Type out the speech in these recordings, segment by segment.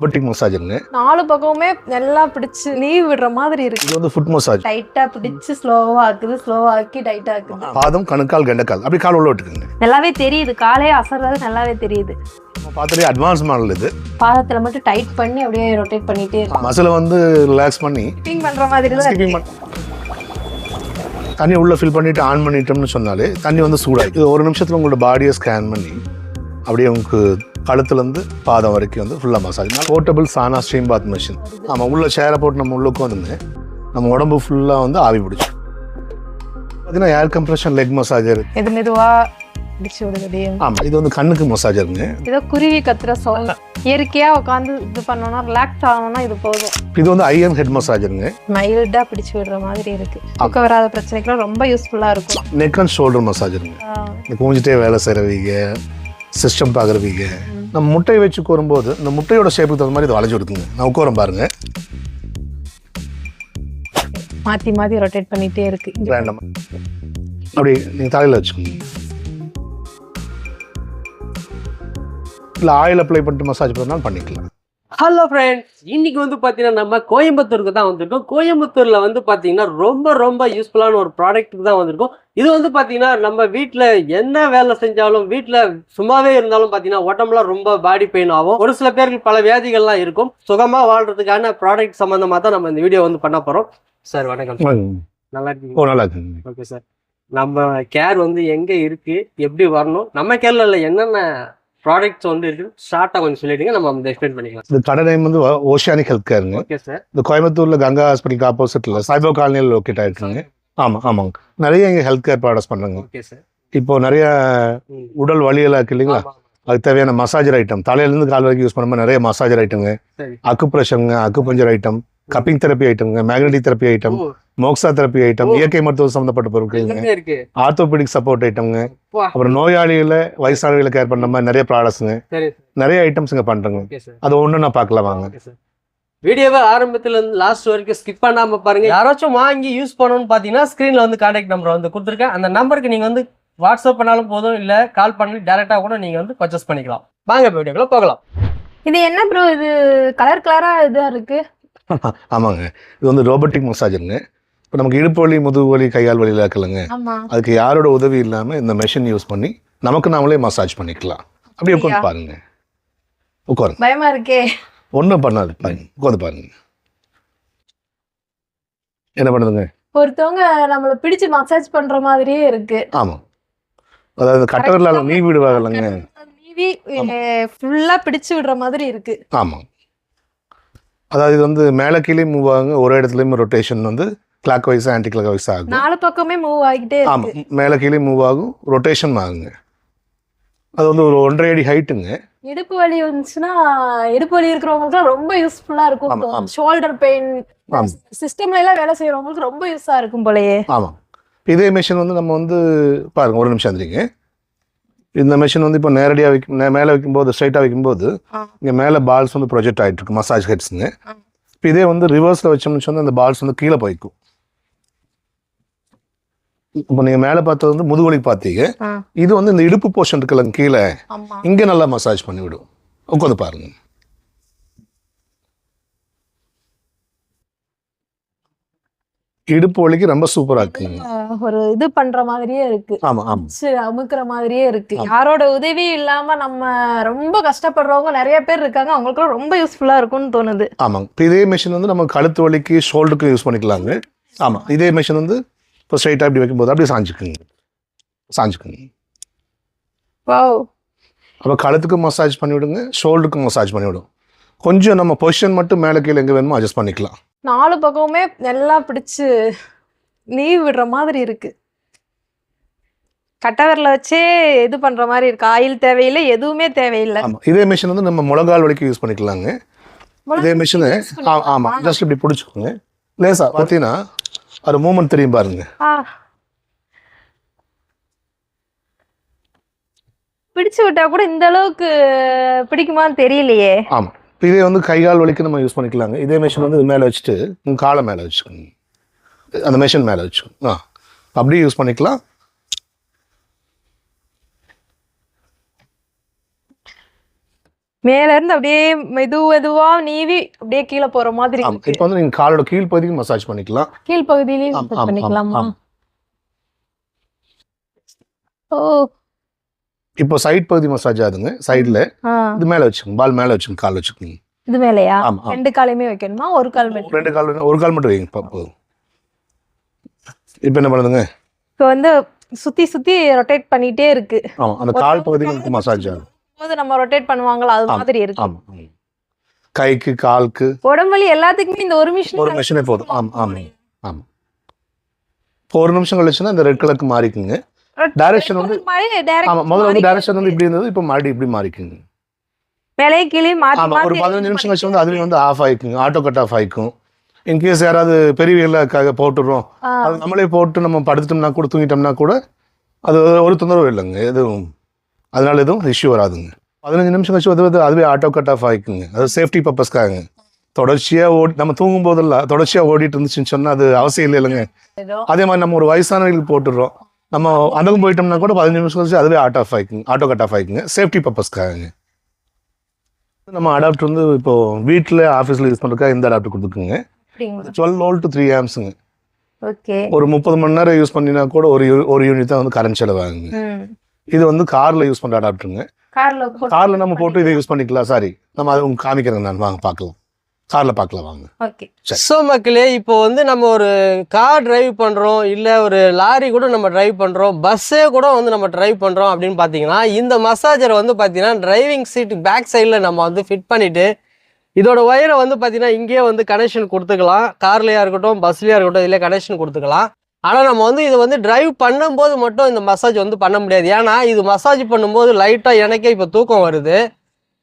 Robotic மசாஜுங்க. 4 பக்கமுமே நல்லா பிடிச்சு லீவ் விடுற மாதிரி இருக்கு. இது வந்து ஃபுட் மசாஜ். டைட்டா பிடிச்சு ஸ்லோவா ஆக்குது, ஸ்லோவா ஆக்கி டைட்டா ஆக்குது. பாதம், கணுக்கால், கெண்டக்கால் அப்படி கால் உள்ள விட்டுக்குங்க. நல்லாவே தெரியுது, காலே அசர்றது நல்லாவே தெரியுது. நம்ம பார்த்துட்டு அட்வான்ஸ் மாடல் இது. பாதத்துல மட்டும் டைட் பண்ணி அப்படியே ரொட்டேட் பண்ணிட்டே இருக்கு. மசிலை வந்து ரிலாக்ஸ் பண்ணி ஸ்கிப்பிங் பண்ற மாதிரி தான் இருக்கு. தண்ணி உள்ள ஃபில் பண்ணிட்டு ஆன் பண்ணிட்டோம்னு சொன்னாலே தண்ணி வந்து சூடாகி இது 1 நிமிஷத்துல உங்களோட பாடியை ஸ்கேன் பண்ணி அப்படியே உங்களுக்கு கழுத்துலேருந்து பாதம் வரைக்கும் வந்து ஃபுல்லாக மசாஜ். போர்ட்டபிள் சானா ஸ்ட்ரீம் பாத் மிஷின். நம்ம உள்ள சேரை போட்டு நம்ம உள்ளுக்கும் வந்து நம்ம உடம்பு ஃபுல்லாக வந்து ஆவி பிடிச்சோம். பார்த்தீங்கன்னா ஏர் கம்ப்ரெஷன் லெக் மசாஜர். இது மெதுவா பிடிச்சு விடுது. ஆமாம், இது வந்து கண்ணுக்கு மசாஜருங்க. ஏதோ குருவி கத்துற சவுண்ட். இயற்கையா உட்காந்து இது பண்ணோம்னா ரிலாக்ஸ் ஆகணும்னா இது போதும். இது வந்து ஐ அண்ட் ஹெட் மசாஜருங்க. மைல்டா பிடிச்சு விடுற மாதிரி இருக்கு. தூக்கம் வராத பிரச்சனைக்குலாம் ரொம்ப யூஸ்ஃபுல்லா இருக்கும். நெக் அண்ட் ஷோல்டர் மசாஜருங்க. இந்த குஞ்சிட்டே வேலை செய்கிறவங்க, சிஸ்டம் பார்க்குறவங்க, நம்ம முட்டையை வச்சு கோரும்போது இந்த முட்டையோட ஷேப்புக்கு தகுந்த மாதிரி இது வளைஞ்சு கொடுக்குங்க. நான் உட்காரம் பாருங்க, மாற்றி மாற்றி ரொட்டேட் பண்ணிகிட்டே இருக்கு. ரேண்டமாக அப்படி நீங்கள் தலையில் வச்சுக்கோங்க. இல்லை ஆயில் அப்ளை பண்ணிட்டு மசாஜ் பண்ணாலும் பண்ணிக்கலாம். ஹலோ ஃப்ரெண்ட்ஸ், இன்னைக்கு வந்து பார்த்தீங்கன்னா நம்ம கோயம்புத்தூருக்கு தான் வந்திருக்கோம். கோயம்புத்தூரில் வந்து பார்த்தீங்கன்னா ரொம்ப யூஸ்ஃபுல்லான ஒரு ப்ராடக்ட்டுக்கு தான் வந்திருக்கோம். இது வந்து பார்த்தீங்கன்னா நம்ம வீட்டில் என்ன வேலை செஞ்சாலும், வீட்டில் சும்மாவே இருந்தாலும் பார்த்தீங்கன்னா உடம்புலாம் ரொம்ப பாடி பெயின் ஆகும். ஒரு சில பேருக்கு பல வியாதிகள்லாம் இருக்கும். சுகமாக வாழ்றதுக்கான ப்ராடக்ட் சம்மந்தமாக தான் நம்ம இந்த வீடியோ வந்து பண்ண போகிறோம். சார் வணக்கம். நல்லா இருக்கீங்க? நல்லா இருக்குங்க. ஓகே சார், நம்ம கேர் வந்து எங்கே இருக்குது, எப்படி வரணும், நம்ம கேரில் இல்லை என்னென்ன ப்ராடக்ட்ஸ் வந்து இருக்கு ஷார்ட்டாக கொஞ்சம் சொல்லிடுங்க, நம்ம வந்து எக்ஸ்பிளைன் பண்ணிக்கலாம். இந்த கடை நேம் வந்து ஓஷியானிக் ஹெல்த் கேருங்க. Okay sir. இந்த கோயம்புத்தூர்ல கங்கா ஹாஸ்பிட்டலுக்கு ஆப்போசிட்ல சாய்பா காலனியில் லொக்கேட் ஆயிருக்குங்க. ஆமாங்க, நிறைய இங்கே ஹெல்த் கேர் ப்ராடக்ட்ஸ் பண்றாங்க. Okay sir. இப்போ நிறைய உடல் வலியெல்லாம் இருக்கு இல்லைங்களா, அதுக்கு தேவையான மசாஜர் ஐட்டம், தலையிலேருந்து கால் வரைக்கும் யூஸ் பண்ணுற மாதிரி நிறைய மசாஜர் ஐட்டங்க, அக்குப்ரெஷருங்க, அக்குபஞ்சர் ஐட்டம், கப்பிங் தெரப்பி ஐட்டம்ங்க, magnetic therapy item, moxa therapy item, இயற்கை மருத்துவம் சம்மந்தப்பட்ட பொருட்களுங்க, ஆர்த்தோபெடிக் சப்போர்ட் ஐட்டம்ங்க, அப்புறம் நோயாளிகளை வயசானவர்களை கேர் பண்ண மாதிரி நிறைய ப்ராடக்ட்ஸுங்க, நிறைய ஐட்டம்ஸ் இங்கே பண்ணுறோங்க. அது ஒன்று நான் பார்க்கலாம் வாங்க. வீடியோவை ஆரம்பத்துல இருந்து லாஸ்ட் வரைக்கும் ஸ்கிப் பண்ணாம பாருங்க. யாராச்சும் வாங்கி யூஸ் பண்ணணும்னு பாத்தீங்கன்னா ஸ்கிரீன்ல வந்து கான்டாக்ட் நம்பர் வந்து கொடுத்துருக்கேன். அந்த நம்பருக்கு நீங்க வந்து வாட்ஸ்அப் பண்ணாலும் போதும், இல்ல கால் பண்ணி டைரக்டா கூட நீங்க வந்து பர்ச்சேஸ் பண்ணிக்கலாம். வாங்க வீடியோக்குள்ள போகலாம். இது என்ன ப்ரோ, இது கலர் கலரா இதா இருக்கு? ஆமாங்க, இது வந்து ரோபோட்டிக் மசாஜருங்க. இப்போ நமக்கு இடுப்பு வலி, முதுகு வலி, கையால் வலியில் இருக்கலங்க, அதுக்கு யாரோட உதவி இல்லாமல் இந்த மெஷின் யூஸ் பண்ணி நமக்கு நாமளே மசாஜ் பண்ணிக்கலாம். அப்படியே உட்காந்து பாருங்க. உட்காருங்க. பயமா இருக்கே. ஒன்றும் பண்ணாது, பாருங்க, உட்காந்து பாருங்க. என்ன பண்ணுதுங்க, ஒருத்தவங்க நம்மள பிடிச்சு மசாஜ் பண்ற மாதிரியே இருக்கு. ஆமாம், அதாவது கட்டவரில் நீவி விடுவாங்கல்லங்க, நீவி ஃபுல்லா பிடிச்சு விடுற மாதிரி இருக்கு. ஆமாம், அதாவது இது வந்து மேலே கீழே மூவ் ஆகுங்க. ஒரு இடத்துலையுமே ரொட்டேஷன் வந்து clockwise anticlockwise ஆகும். 4 பக்கமே மூவ் ஆகிட்டே இருக்கு. ஆமாம், மேலே கீழே மூவ் ஆகும், ரொட்டேஷன் ஆகுங்க. அது வந்து ஒரு 1.5 அடி ஹைட்டுங்க. இடுப்பு வலி வந்துச்சுன்னா, இடுப்பு வலி இருக்கிறவங்களுக்கு ரொம்ப யூஸ்ஃபுல்லா இருக்கும். ஷோல்டர் பெயின் சிஸ்டம்ல எல்லாம் வேலை செய்யறவங்களுக்கு ரொம்ப யூஸா இருக்கும் போலயே. ஆமாம், இதே மிஷின் வந்து நம்ம வந்து பாருங்க, ஒரு நிமிஷம் வந்துருங்க. இந்த மிஷின் வந்து இப்போ நேரடியாக மேலே வைக்கும்போது, ஸ்ட்ரைட்டாக வைக்கும்போது இங்கே மேலே பால்ஸ் வந்து ப்ரொஜெக்ட் ஆகிட்டு இருக்கு, மசாஜ் ஹெட்ஸுங்க. இப்போ இதே வந்து ரிவர்ஸில் வச்சோம்னு சொன்னால் அந்த பால்ஸ் வந்து கீழே போய்க்கும். இப்போ நீங்கள் மேலே பார்த்தது வந்து முதுகுவலிக்கு பார்த்தீங்க, இது வந்து இந்த இடுப்பு போர்ஷன் இருக்குல்ல கீழே, இங்கே நல்லா மசாஜ் பண்ணி விடும். உட்காந்து பாருங்க. இடுப்பு வலிக்கு ரொம்ப சூப்பரா இருக்குங்க. ஒரு இது பண்ற மாதிரியே இருக்கு. ஆமா ஆமா, அமுக்குற மாதிரியே இருக்கு. யாரோட உதவி இல்லாம நம்ம ரொம்ப கஷ்டப்படுறவங்க நிறைய பேர் இருக்காங்க, அவங்களுக்கு ரொம்ப யூஸ்ஃபுல்லா இருக்கும்னு தோணுது. ஆமாங்க, இதே மிஷின் வந்து நம்ம கழுத்து வலிக்கு, ஷோல்டருக்கு யூஸ் பண்ணிக்கலாங்க. ஆமா, இதே மிஷின் வந்து இப்போ ஸ்ட்ரைட்டா இப்படி வைக்கும்போது அப்படியே சாஞ்சுக்குங்க. வாவ். அப்போ கழுத்துக்கு மசாஜ் பண்ணி விடுங்க, ஷோல்டருக்கு மசாஜ் பண்ணி விடும். கொஞ்சம் நம்ம பொசிஷன் மட்டும் மேலே கீழே எங்கே வேணுமோ அட்ஜஸ்ட் பண்ணிக்கலாம். 4 பக்கமுமே நல்லா பிடிச்சு லீவ் விடுற மாதிரி இருக்கு. கட்டவரில் வச்சே இது பண்ற மாதிரி இருக்கு. ஆயில் தேவையில்லை, எதுவுமே தேவையில்லை. ஆமாம், இதே மிஷின் வந்து நம்ம முழங்கால் வலிக்கு யூஸ் பண்ணிக்கலாங்க. இதே மிஷினு ஆமாம், ஜஸ்ட் இப்படி பிடிச்சிக்கோங்க. லேசா பார்த்தீங்கன்னா அது மூமெண்ட் தெரியும் பாருங்க. பிடிச்சு விட்டா கூட இந்த அளவுக்கு பிடிக்குமான்னு தெரியலையே. ஆமாம், இதே வந்து கைகால் வலிக்கு நம்ம யூஸ் பண்ணிக்கலாங்க. இதே மிஷின் வந்து இது மேலே வச்சுட்டு உங்கள் காலை மேலே வச்சுக்கோங்க, அந்த மிஷின் மேலே வச்சுக்கோங்க. அப்படியே யூஸ் பண்ணிக்கலாம். மேல இருந்து அப்படியே மெதுவா நீவி அப்படியே கீழே போற மாதிரி இருக்கு. இப்போ வந்து நீங்க காலோட கீழ் பகுதிக்கு மசாஜ் பண்ணிக்கலாம். கீழ் பகுதியிலயும் ஆம், massage ஆம், பண்ணிக்கலாமா? ஆம். ஓ. இப்போ சைட் பகுதி மசாஜ் ஆகுதுங்க. சைடுல ஆ. இது மேல வச்சுக்கோங்க, பால் மேல வச்சுக்கோங்க, கால் வச்சுக்கோங்க. இது மேலயா? ஆமா, ஆமா. 2 காலையுமே வைக்கணுமா? ஒரு கால் மட்டும்? 2 கால் ஒரு கால் மட்டும் வைங்க போதும். இப்போ என்ன பண்ணுதுங்க? இப்போ வந்து சுத்தி சுத்தி ரொட்டேட் பண்ணிட்டே இருக்கு. ஆமா, அந்த கால் பகுதிக்கு நமக்கு மசாஜ் ஆகும். போது நம்ம ரொட்டேட் பண்ணுவாங்களா அது மாதிரி இருக்கு. ஆமா, ஆமா. கைக்கு, காலுக்கு உடம்பு வலி எல்லாத்துக்குமே இந்த ஒரு மிஷின் ஒரு மிஷினே போதும். ஆமா, ஆமா, ஆமா. இப்போ 1 நிமிஷம் கழிச்சுன்னா இந்த ரெட் கலருக்கு மாறிக்குங்க. டைரக்ஷன் வந்து ஆமா, முதல்ல வந்து டைரக்ஷன் வந்து இப்படி இருந்தது, இப்போ மறுபடியும் இப்படி மாறிக்குங்க. மேலே கீழே மாத்தி ஆமா, ஒரு 15 நிமிஷம் கழிச்சு வந்து அதுலயும் வந்து ஆஃப் ஆயிக்குங்க, ஆட்டோ கட் ஆஃப் ஆயிக்கும். இன்கேஸ் யாராவது பெரியவர்களுக்காக போட்டுடுறோம், அது நம்மளே போட்டு நம்ம படுத்துட்டோம்னா கூட தூங்கிட்டோம்னா கூட அது ஒரு தொந்தரவு இல்லைங்க எதுவும், அதனால எதுவும் இஷ்யூ வராதுங்க. 15 நிமிஷம் கழிச்சு வந்து அதுவே ஆட்டோ கட் ஆஃப் ஆயிக்குங்க. அது சேஃப்டி பர்பஸ்க்காக. தொடர்ச்சியாக நம்ம தூங்கும் போதெல்லாம் தொடர்ச்சியாக ஓடிட்டு இருந்துச்சுன்னு சொன்னால் அது அவசியம் இல்லை இல்லைங்க. அதே மாதிரி நம்ம ஒரு வயசானவர்களுக்கு போட்டுடுறோம், நம்ம அந்தகம் போயிட்டோம்னா கூட 15 நிமிஷம் கழிச்சு அதுவே ஆட்டோ கட் ஆஃப் ஆயிக்குங்க, சேஃப்டி பர்பஸ்க்காக. நம்ம அடாப்டர் வந்து இப்போ வீட்டில் ஆஃபீஸில் யூஸ் பண்ணுறதுக்காக இந்த அடாப்டர் கொடுத்துருக்குங்க. 12 வோல்ட் 3 ஆம்ஸுங்க. ஓகே. ஒரு 30 மணி நேரம் யூஸ் பண்ணினா கூட ஒரு யூனிட் தான் வந்து கரண்ட் செலவாகுங்க. இது வந்து காரில் யூஸ் பண்ணுற அடாப்டருங்க. காரில் நம்ம போட்டு இதை யூஸ் பண்ணிக்கலாம். சாரி, நம்ம அதை உங்களுக்கு காமிக்கிறேங்க, நான் வாங்க பார்க்கலாம், காரில் பார்க்கலாம் வாங்க. ஓகே. ஸோ மக்களே, இப்போ வந்து நம்ம ஒரு கார் டிரைவ் பண்ணுறோம், இல்லை ஒரு லாரி கூட நம்ம டிரைவ் பண்ணுறோம், பஸ்ஸே கூட வந்து நம்ம டிரைவ் பண்ணுறோம் அப்படின்னு பார்த்தீங்கன்னா இந்த மசாஜரை வந்து பார்த்தீங்கன்னா டிரைவிங் சீட் பேக் சைடில் நம்ம வந்து ஃபிட் பண்ணிவிட்டு இதோட ஒயரை வந்து பார்த்தீங்கன்னா இங்கேயே வந்து கனெக்ஷன் கொடுத்துக்கலாம். கார்லையாக இருக்கட்டும், பஸ்லையாக இருக்கட்டும், இதில் கனெக்ஷன் கொடுத்துக்கலாம். ஆனால் நம்ம வந்து இதை வந்து டிரைவ் பண்ணும்போது மட்டும் இந்த மசாஜ் வந்து பண்ண முடியாது. ஏன்னா இது மசாஜ் பண்ணும்போது லைட்டாக எனக்கே இப்போ தூக்கம் வருது.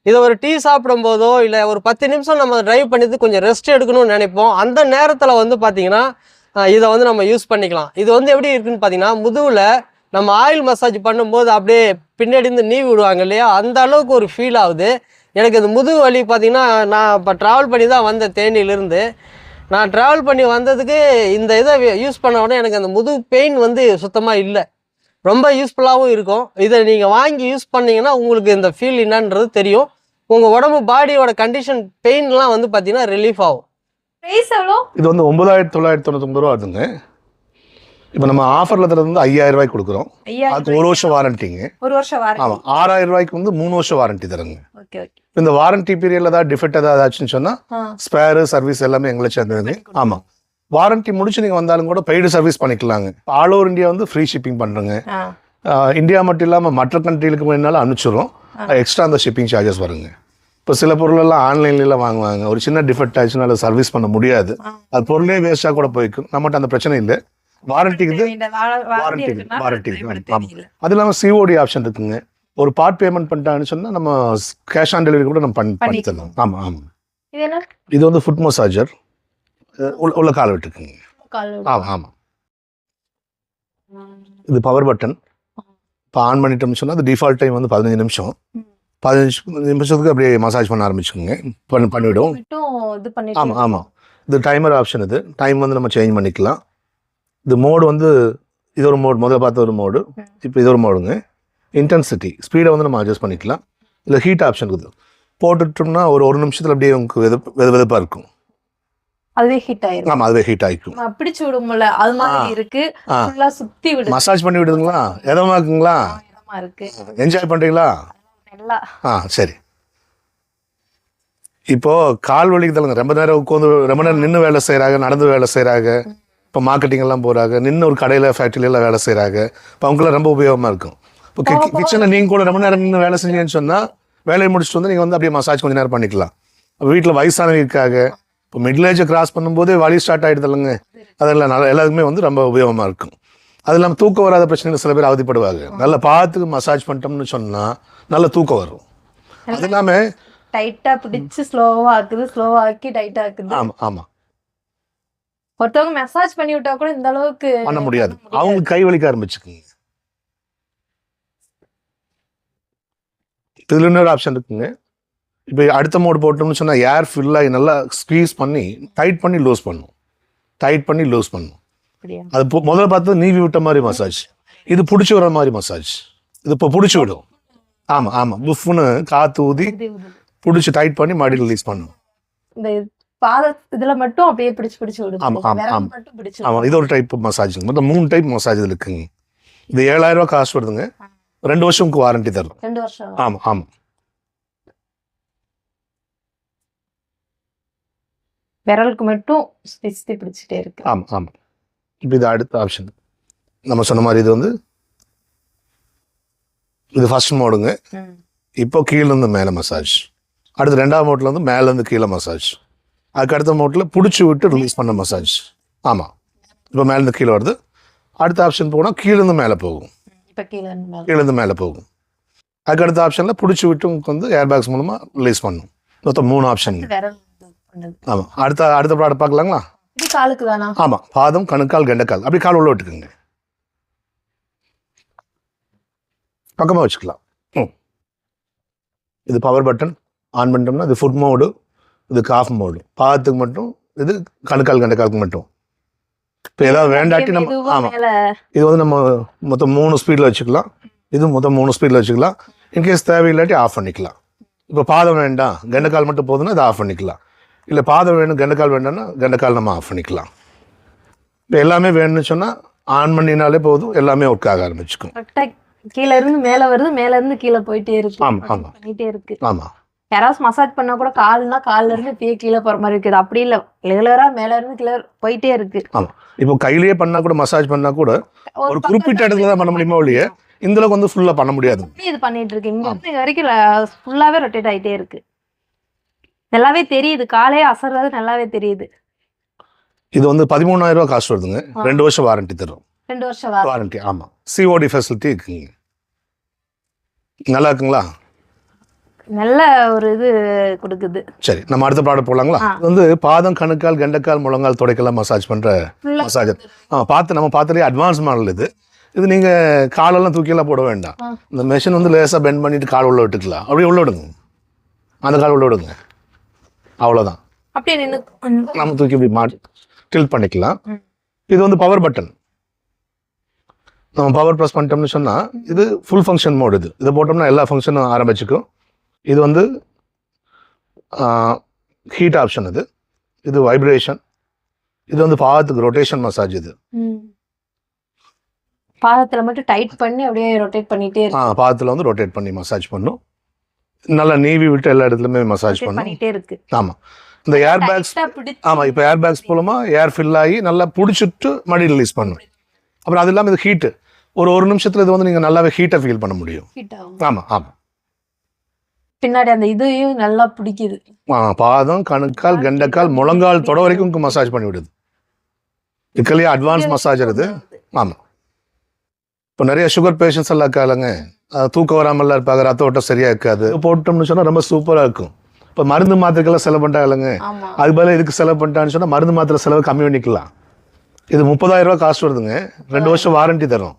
இதை ஒரு டீ சாப்பிடும் போதோ இல்லை ஒரு 10 நிமிஷம் நம்ம டிரைவ் பண்ணிட்டு கொஞ்சம் ரெஸ்ட் எடுக்கணும்னு நினைப்போம். அந்த நேரத்தில் வந்து பார்த்தீங்கன்னா இதை வந்து நம்ம யூஸ் பண்ணிக்கலாம். இது வந்து எப்படி இருக்குன்னு பார்த்தீங்கன்னா, முதுகில் நம்ம ஆயில் மசாஜ் பண்ணும்போது அப்படியே பின்னாடி இருந்து நீவி விடுவாங்க இல்லையா, அந்த அளவுக்கு ஒரு ஃபீல் ஆகுது. எனக்கு இந்த முதுகு வலி பார்த்தீங்கன்னா, நான் இப்போ ட்ராவல் பண்ணி தான் வந்தேன் தேனியிலேருந்து. நான் ட்ராவல் பண்ணி வந்ததுக்கு இந்த இதை யூஸ் பண்ண உடனே எனக்கு அந்த முதுகு பெயின் வந்து சுத்தமாக இல்லை. ரொம்ப யூஸ்ஃபுல்லாகவும் இருக்கும். இதை நீங்கள் வாங்கி யூஸ் பண்ணிங்கன்னா உங்களுக்கு இந்த ஃபீல் என்னன்றது தெரியும். உங்கள் உடம்பு பாடியோட கண்டிஷன் பெயின்லாம் வந்து பார்த்தீங்கன்னா ரிலீஃப் ஆகும். இது வந்து 9,999 ரூபா வருதுங்க. இப்போ நம்ம ஆஃபரில் தரது வந்து 5,000 ரூபாய்க்கு கொடுக்குறோம். அதுக்கு 1 வருஷம் வாரண்டிங்க. 1 வருஷம் வாரண்டி. ஆமாம், 6,000 ரூபாய்க்கு வந்து 3 வருஷம் வாரண்டி தருங்க. Okay okay. இந்த வாரண்டி பீரியட்ல ஏதாவது டிஃபெக்ட் ஏதாவது ஆச்சுன்னு சொன்னால் ஸ்பேரு சர்வீஸ் எல்லாமே எங்களை சேர்ந்ததுங்க. ஆமாம், வாரண்டி முடிச்சு நீங்கள் வந்தாலும் கூட பெய்டு சர்வீஸ் பண்ணிக்கலாங்க. ஆல் ஓவர் இந்தியா வந்து ஃப்ரீ ஷிப்பிங் பண்ணுறோங்க. இந்தியா மட்டும் இல்லாமல் மற்ற கண்ட்ரிகளுக்கு வேணாலும் அனுப்பிச்சிடும். எக்ஸ்ட்ரா அந்த ஷிப்பிங் சார்ஜஸ் வருங்க. இப்போ சில பொருளெல்லாம் ஆன்லைன்லாம் வாங்குவாங்க, ஒரு சின்ன டிஃபெக்ட் ஆச்சுன்னா அதை சர்வீஸ் பண்ண முடியாது, அது பொருளே வேஸ்ட்டாக கூட போய்க்கும். நம்மகிட்ட அந்த பிரச்சனை இல்லை. வாரண்டிக்கு வாரண்டி. ஆமாம், அது இல்லாமல் சிஓடி ஆப்ஷன் இருக்குங்க. ஒரு பார்ட் பேமெண்ட் பண்ணிட்டாங்கன்னு சொன்னால் நம்ம கேஷ் ஆன் டெலிவரி கூட நம்ம பண்ணி தரலாம். ஆமாம் ஆமாம். இது வந்து ஃபுட் மசாஜர், உள்ள கால் விட்டுருக்குங்க. ஆமாம் ஆமாம். இது பவர் பட்டன். இப்போ ஆன் பண்ணிட்டோம்னு சொன்னால் அது டிஃபால்ட் டைம் வந்து 15 நிமிஷம். 15 நிமிஷத்துக்கு அப்படியே மசாஜ் பண்ண ஆரம்பிச்சுக்கோங்க, பண்ணிவிடும். ஆமாம் ஆமாம். இது டைமர் ஆப்ஷன். இது டைம் வந்து நம்ம சேஞ்ச் பண்ணிக்கலாம். இது மோடு வந்து இது ஒரு மோடு, முதல்ல பார்த்த ஒரு மோடு, இப்போ இது ஒரு மோடுங்க. இன்டென்சிட்டி ஸ்பீடை வந்து நம்ம அட்ஜஸ்ட் பண்ணிக்கலாம். இல்லை ஹீட் ஆப்ஷன் இருக்குது, போட்டுட்டோம்னா ஒரு நிமிஷத்தில் அப்படியே உங்களுக்கு வெதுப்பாக இருக்கும். அதுவே ஹீட் ஆயிரும். ஆமாம், அதுவே ஹீட் ஆகிக்கும். பிடிச்சு விடும்ல அது மாதிரி இருக்கு. ஃபுல்லா சுத்தி விடுது. மசாஜ் பண்ணி விடுதுங்களா? எதமா இருக்குங்களா? இருக்கு. என்ஜாய் பண்ணுறீங்களா? நல்லா. சரி. இப்போ கால் வலிக்கு தரங்க, ரொம்ப நேரம் உட்காந்து ரொம்ப நேரம் நின்று வேலை செய்கிறாங்க, நடந்து வேலை செய்கிறாங்க, இப்போ மார்க்கெட்டிங் எல்லாம் போகிறாங்க, நின்று ஒரு கடையில் ஃபேக்ட்ரியிலாம் வேலை செய்கிறாங்க. இப்போ அவங்களாம் ரொம்ப உபயோகமாக இருக்கும். இப்போ கிச்சனில் நீங்கள் கூட ரொம்ப நேரம் நின்று வேலை செஞ்சீங்கன்னு சொன்னால் வேலையை முடிச்சுட்டு வந்து நீங்கள் வந்து அப்படியே மசாஜ் கொஞ்சம் நேரம் பண்ணிக்கலாம். வீட்டில் வயசானவங்களுக்காக இப்போ மிடில் ஏஜை கிராஸ் பண்ணும்போதே வலி ஸ்டார்ட் ஆகிடுது இல்லைங்க, அதெல்லாம் எல்லாருக்குமே வந்து ரொம்ப உபயோகமாக இருக்கும். அது இல்லாமல் தூக்கம் வராத பிரச்சனைகள் சில பேர் அவதிப்படுவாங்க. நல்லா பார்த்து மசாஜ் பண்ணிட்டோம்னு சொன்னால் நல்ல தூக்கம் வரும். அது இல்லாமல் டைட்டா பிடிச்சு ஸ்லோவா ஆக்கி டைட்டா ஆக்குது. ஆமாம் ஆமாம். ஒருத்தவங்க மசாஜ் பண்ணி விட்டா கூட இந்த அளவுக்கு பண்ண முடியாது, அவங்களுக்கு கை வலிக்க ஆரம்பிச்சுக்குங்க. இதில் இன்னொரு ஆப்ஷன் இருக்குங்க. இப்போ அடுத்த மோடு போட்டோம்னு சொன்னால் ஏர் ஃபில்லாகி நல்லா ஸ்க்வீஸ் பண்ணி டைட் பண்ணி லூஸ் பண்ணும். அது முதல்ல பார்த்தது நீவி விட்ட மாதிரி மசாஜ், இது பிடிச்சி வர மாதிரி மசாஜ். இது இப்போ பிடிச்சி விடும். ஆமாம் ஆமாம், புஃப்னு காற்று ஊதி பிடிச்சி டைட் பண்ணி மறுபடியும் ரிலீஸ் பண்ணும். இந்த பாத இதுல மட்டும் அப்படியே பிடிச்சு விடுது. ஆமா ஆமா விரல் ஆமா மட்டும் பிடிச்சு ஆமா இது ஒரு டைப் மசாஜ். மொத்தம் 3 டைப் மசாஜ் இதில் இருக்குங்க. இது 7000 ரூபாய் காசு வருதுங்க. 2 வருஷம் வாரண்டி தரும். 2 வருஷம். ஆமா ஆமா விரலுக்கு மட்டும் சுத்தி பிடிச்சிட்டே இருக்கு. ஆமா ஆமா இப்போ இது அடுத்த ஆப்ஷன். நம்ம சொன்ன மாதிரி இது வந்து இது ஃபர்ஸ்ட் மோடுங்க. இப்போ கீழேருந்து மேலே மசாஜ். அடுத்து 2வது மோட்டில் வந்து மேலேருந்து கீழே மசாஜ். அதுக்கு அடுத்த மோட்டில் பிடிச்சி விட்டு ரிலீஸ் பண்ண மசாஜ். ஆமாம் இப்போ மேலேருந்து கீழே வருது. அடுத்த ஆப்ஷன் போனால் கீழேருந்து மேலே போகும். இப்போ கீழேருந்து மேலே போகும். அதுக்கு அடுத்த ஆப்ஷனில் பிடிச்சி விட்டு உங்களுக்கு வந்து ஏர் பேக்ஸ் மூலமாக ரிலீஸ் பண்ணும். மொத்தம் 3 ஆப்ஷன். ஆமாம் அடுத்த ப்ராடக்ட் பார்க்கலாங்களா? இது காலுக்கு தானா? ஆமாம் பாதம் கணுக்கால் கெண்டைக்கால் அப்படி கால் உள்ள விட்டுக்குங்க. பக்கமாக வச்சுக்கலாம். இது பவர் பட்டன் ஆன் பண்ணிட்டோம்னா இது ஃபுட் மோடு, இது காஃப் மோடு. பாதத்துக்கு மட்டும், இது கணுக்கால் கெண்டைக்காலுக்கு மட்டும். இப்போ ஏதாவது வேண்டாட்டி நம்ம ஆமாம் இது வந்து நம்ம மொத்தம் 3 ஸ்பீடில் வச்சுக்கலாம். இது மொத்தம் 3 ஸ்பீடில் வச்சுக்கலாம். இன்கேஸ் தேவையில்லாட்டி ஆஃப் பண்ணிக்கலாம். இப்போ பாதம் வேண்டாம் கெண்டைக்கால் மட்டும் போதுன்னா இதை ஆஃப் பண்ணிக்கலாம். இல்லை பாதம் வேணும் கெண்டைக்கால் வேண்டாம்னா கெண்டைக்கால் நம்ம ஆஃப் பண்ணிக்கலாம். இப்போ எல்லாமே வேணும்னு சொன்னால் ஆன் பண்ணினாலே போதும், எல்லாமே ஒர்க் ஆக ஆரம்பிச்சுக்கும். கீழே இருந்து மேல வருது, மேல இருந்து கீழே போயிட்டே இருக்கு. ஆமா ஆமா பண்ணிட்டே இருக்கு. ஆமா யாராவது மசாஜ் பண்ணா கூட கால்ல இருந்து இப்படியே கீழே போற மாதிரி இருக்குது. அப்படி இல்ல, ரெகுலரா மேல இருந்து கீழே போயிட்டே இருக்கு. ஆமா இப்போ கையிலேயே பண்ணா கூட மசாஜ் பண்ணா கூட ஒரு குறிப்பிட்ட இடத்துல தான் பண்ண முடியுமா ஒழிய இந்த அளவுக்கு வந்து ஃபுல்லா பண்ண முடியாது. இது பண்ணிட்டு இருக்கு. இங்க இருந்து இங்க வரைக்கும் ஃபுல்லாவே ரொட்டேட் ஆயிட்டே இருக்கு. நல்லாவே தெரியுது, காலே அசர்றது நல்லாவே தெரியுது. இது வந்து 13000 ரூபாய் காசு வருதுங்க. 2 வருஷம் வாரண்டி தரும். 2 வருஷம் வாரண்டி. ஆமா சிஓடி ஃபெசிலிட்டி இருக்குங்க. நல்லா இருக்குங்களா? நல்ல ஒரு இது கொடுக்குது. சரி நம்ம அடுத்த ப்ராடக்ட் போகலாங்களா? இது வந்து பாதம் கணுக்கால் கெண்டைக்கால் முழங்கால் தொடைக்கெல்லாம் மசாஜ் பண்ற மசாஜர். நம்ம பார்த்துலேயே அட்வான்ஸ் மாடல் இது. இது நீங்க காலெல்லாம் தூக்கியெல்லாம் போட வேண்டாம். இந்த மெஷின் வந்து லேசாக பெண்ட் பண்ணிட்டு கால் உள்ள விட்டுக்கலாம். அப்படியே உள்ள விடுங்க, அந்த கால் உள்ள விடுங்க, அவ்வளோதான். அப்படியே நம்ம தூக்கி இப்படி டில்ட் பண்ணிக்கலாம். இது வந்து பவர் பட்டன். நம்ம பவர் ப்ரெஸ் பண்ணிட்டோம்னு சொன்னால் இது ஃபுல் ஃபங்க்ஷன் மோட். இதை போட்டோம்னா எல்லா ஃபங்க்ஷனும் ஆரம்பிச்சுக்கும். இது வந்து ஹீட் ஆப்ஷன். இது வைப்ரேஷன். இது வந்து பாதத்துக்கு ரொட்டேஷன் மசாஜ். இது பாதத்துல மட்டும் டைட் பண்ணி அப்படியே ரொட்டேட் பண்ணிட்டே இருக்கு. பாதத்துல வந்து ரொட்டேட் பண்ணி மசாஜ் பண்ணும். நல்லா நீவி விட்டு எல்லா இடத்துலயுமே மசாஜ் பண்ணிட்டே இருக்கு. ஆமா இந்த ஏர் பேக்ஸ். ஆமா இப்போ ஏர் பேக்ஸ் மூலமா ஏர் ஃபில் ஆகி நல்லா பிடிச்சிட்டு மறுபடியும் ரிலீஸ் பண்ணும். அப்புறம் அது இல்லாமல் இது ஹீட்டு ஒரு நிமிஷத்துல இது வந்து நீங்க நல்லாவே ஹீட்டை ஃபீல் பண்ண முடியும். ஆமா ஆமா பின்னாடி அந்த இதையும் நல்லா பிடிக்குது. பாதம் கணுக்கால் கெண்டைக்கால் முழங்கால் தொட வரைக்கும் மசாஜ் பண்ணி விடுது. இதுக்கலையே அட்வான்ஸ் மசாஜர் இது. ஆமா இப்போ நிறைய சுகர் பேஷண்ட்ஸ் எல்லாம் இருக்காங்க, தூக்கம் வராமல்லாம் இருப்பாங்க, ரத்த ஓட்டம் சரியா இருக்காது. போட்டோம்னு சொன்னா ரொம்ப சூப்பரா இருக்கும். இப்போ மருந்து மாத்திரைக்கெல்லாம் செலவு பண்ணிட்டாங்க, அது பதிலாக இதுக்கு செலவு பண்ணிட்டான்னு சொன்னா மருந்து மாத்திரை செலவு கம்மி பண்ணிக்கலாம். இது 30000 ரூபாய் காஸ்ட் வருதுங்க. 2 வருஷம் வாரண்டி தரும்.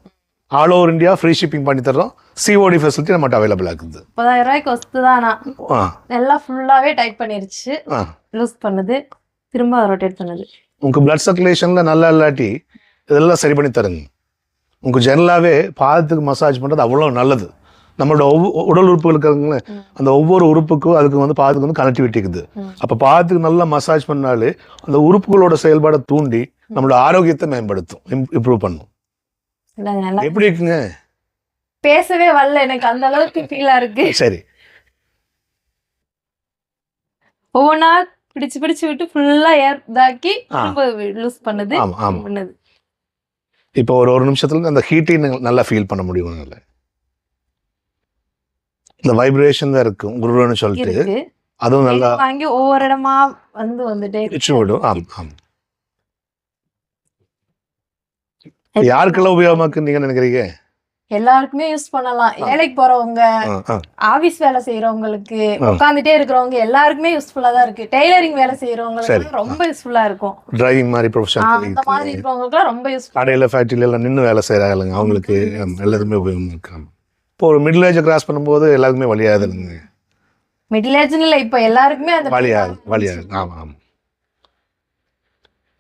All over India free shipping பண்ணி தரோம். சிஓடி ஃபெசிலிட்டி நம்மகிட்ட அவைலபிள் ஆகுது. 30000 ரூபாய்க்கு வஸ்துதானா? எல்லாம் ஃபுல்லாவே டைட் பண்ணிருச்சு, லூஸ் பண்ணுது, திரும்ப ரொட்டேட் பண்ணுது. உங்க பிளட் சர்க்குலேஷன்ல நல்லா இல்லாட்டி இதெல்லாம் சரி பண்ணி தருங்க. உங்க ஜெனரலாவே பாதத்துக்கு மசாஜ் பண்றது அவ்வளவு நல்லது. நம்மளோட உடல் உறுப்புகளுக்கு அந்த ஒவ்வொரு உறுப்புக்கும் அதுக்கு வந்து பாதத்துக்கு வந்து கனெக்டிவிட்டி இருக்குது. அப்ப பாதத்துக்கு நல்லா மசாஜ் பண்ணாலே அந்த உறுப்புகளோட செயல்பாடை தூண்டி நம்மளோட ஆரோக்கியத்தை மேம்படுத்தும், இம்ப்ரூவ் பண்ணும். எப்படி இருக்குங்க? பேசவே வரல எனக்கு, அந்த அளவுக்கு ஃபீலா இருக்கு. சரி ஒவ்வொன்னா பிடிச்சு விட்டு ஃபுல்லா ஏர் தாக்கி லூஸ் பண்ணுது. இப்போ ஒரு நிமிஷத்துல அந்த ஹீட்டையும் நல்லா ஃபீல் பண்ண முடியும். இந்த வைப்ரேஷன் தான் இருக்கும் குருன்னு சொல்லிட்டு அதுவும் நல்லா வாங்கி ஒவ்வொரு இடமா வந்துட்டே விடும். யாருக்கெல்லாம் உபயோகமா இருக்கு நீங்க நினைக்கிறீங்க? எல்லாருக்குமே யூஸ் பண்ணலாம். வேலைக்கு போறவங்க, ஆபீஸ் வேலை செய்யறவங்களுக்கு, உட்காந்துட்டே இருக்கிறவங்க எல்லாருக்குமே யூஸ்ஃபுல்லா தான் இருக்கு. டெய்லரிங் வேலை செய்யறவங்களுக்கு ரொம்ப யூஸ்ஃபுல்லா இருக்கும். டிரைவிங் மாதிரி ப்ரொஃபஷன் அந்த மாதிரி இருக்கிறவங்களுக்கு ரொம்ப யூஸ்ஃபுல். கடையில ஃபேக்டரியில எல்லாம் நின்று வேலை செய்யறாங்க, அவங்களுக்கு எல்லாருமே உபயோகமா இருக்காங்க. இப்போ ஒரு மிடில் ஏஜ் கிராஸ் பண்ணும்போது எல்லாருக்குமே வழியாதுங்க. மிடில் ஏஜ்னு இல்லை, இப்போ எல்லாருக்குமே அந்த வழியாது. ஆமா ஆமா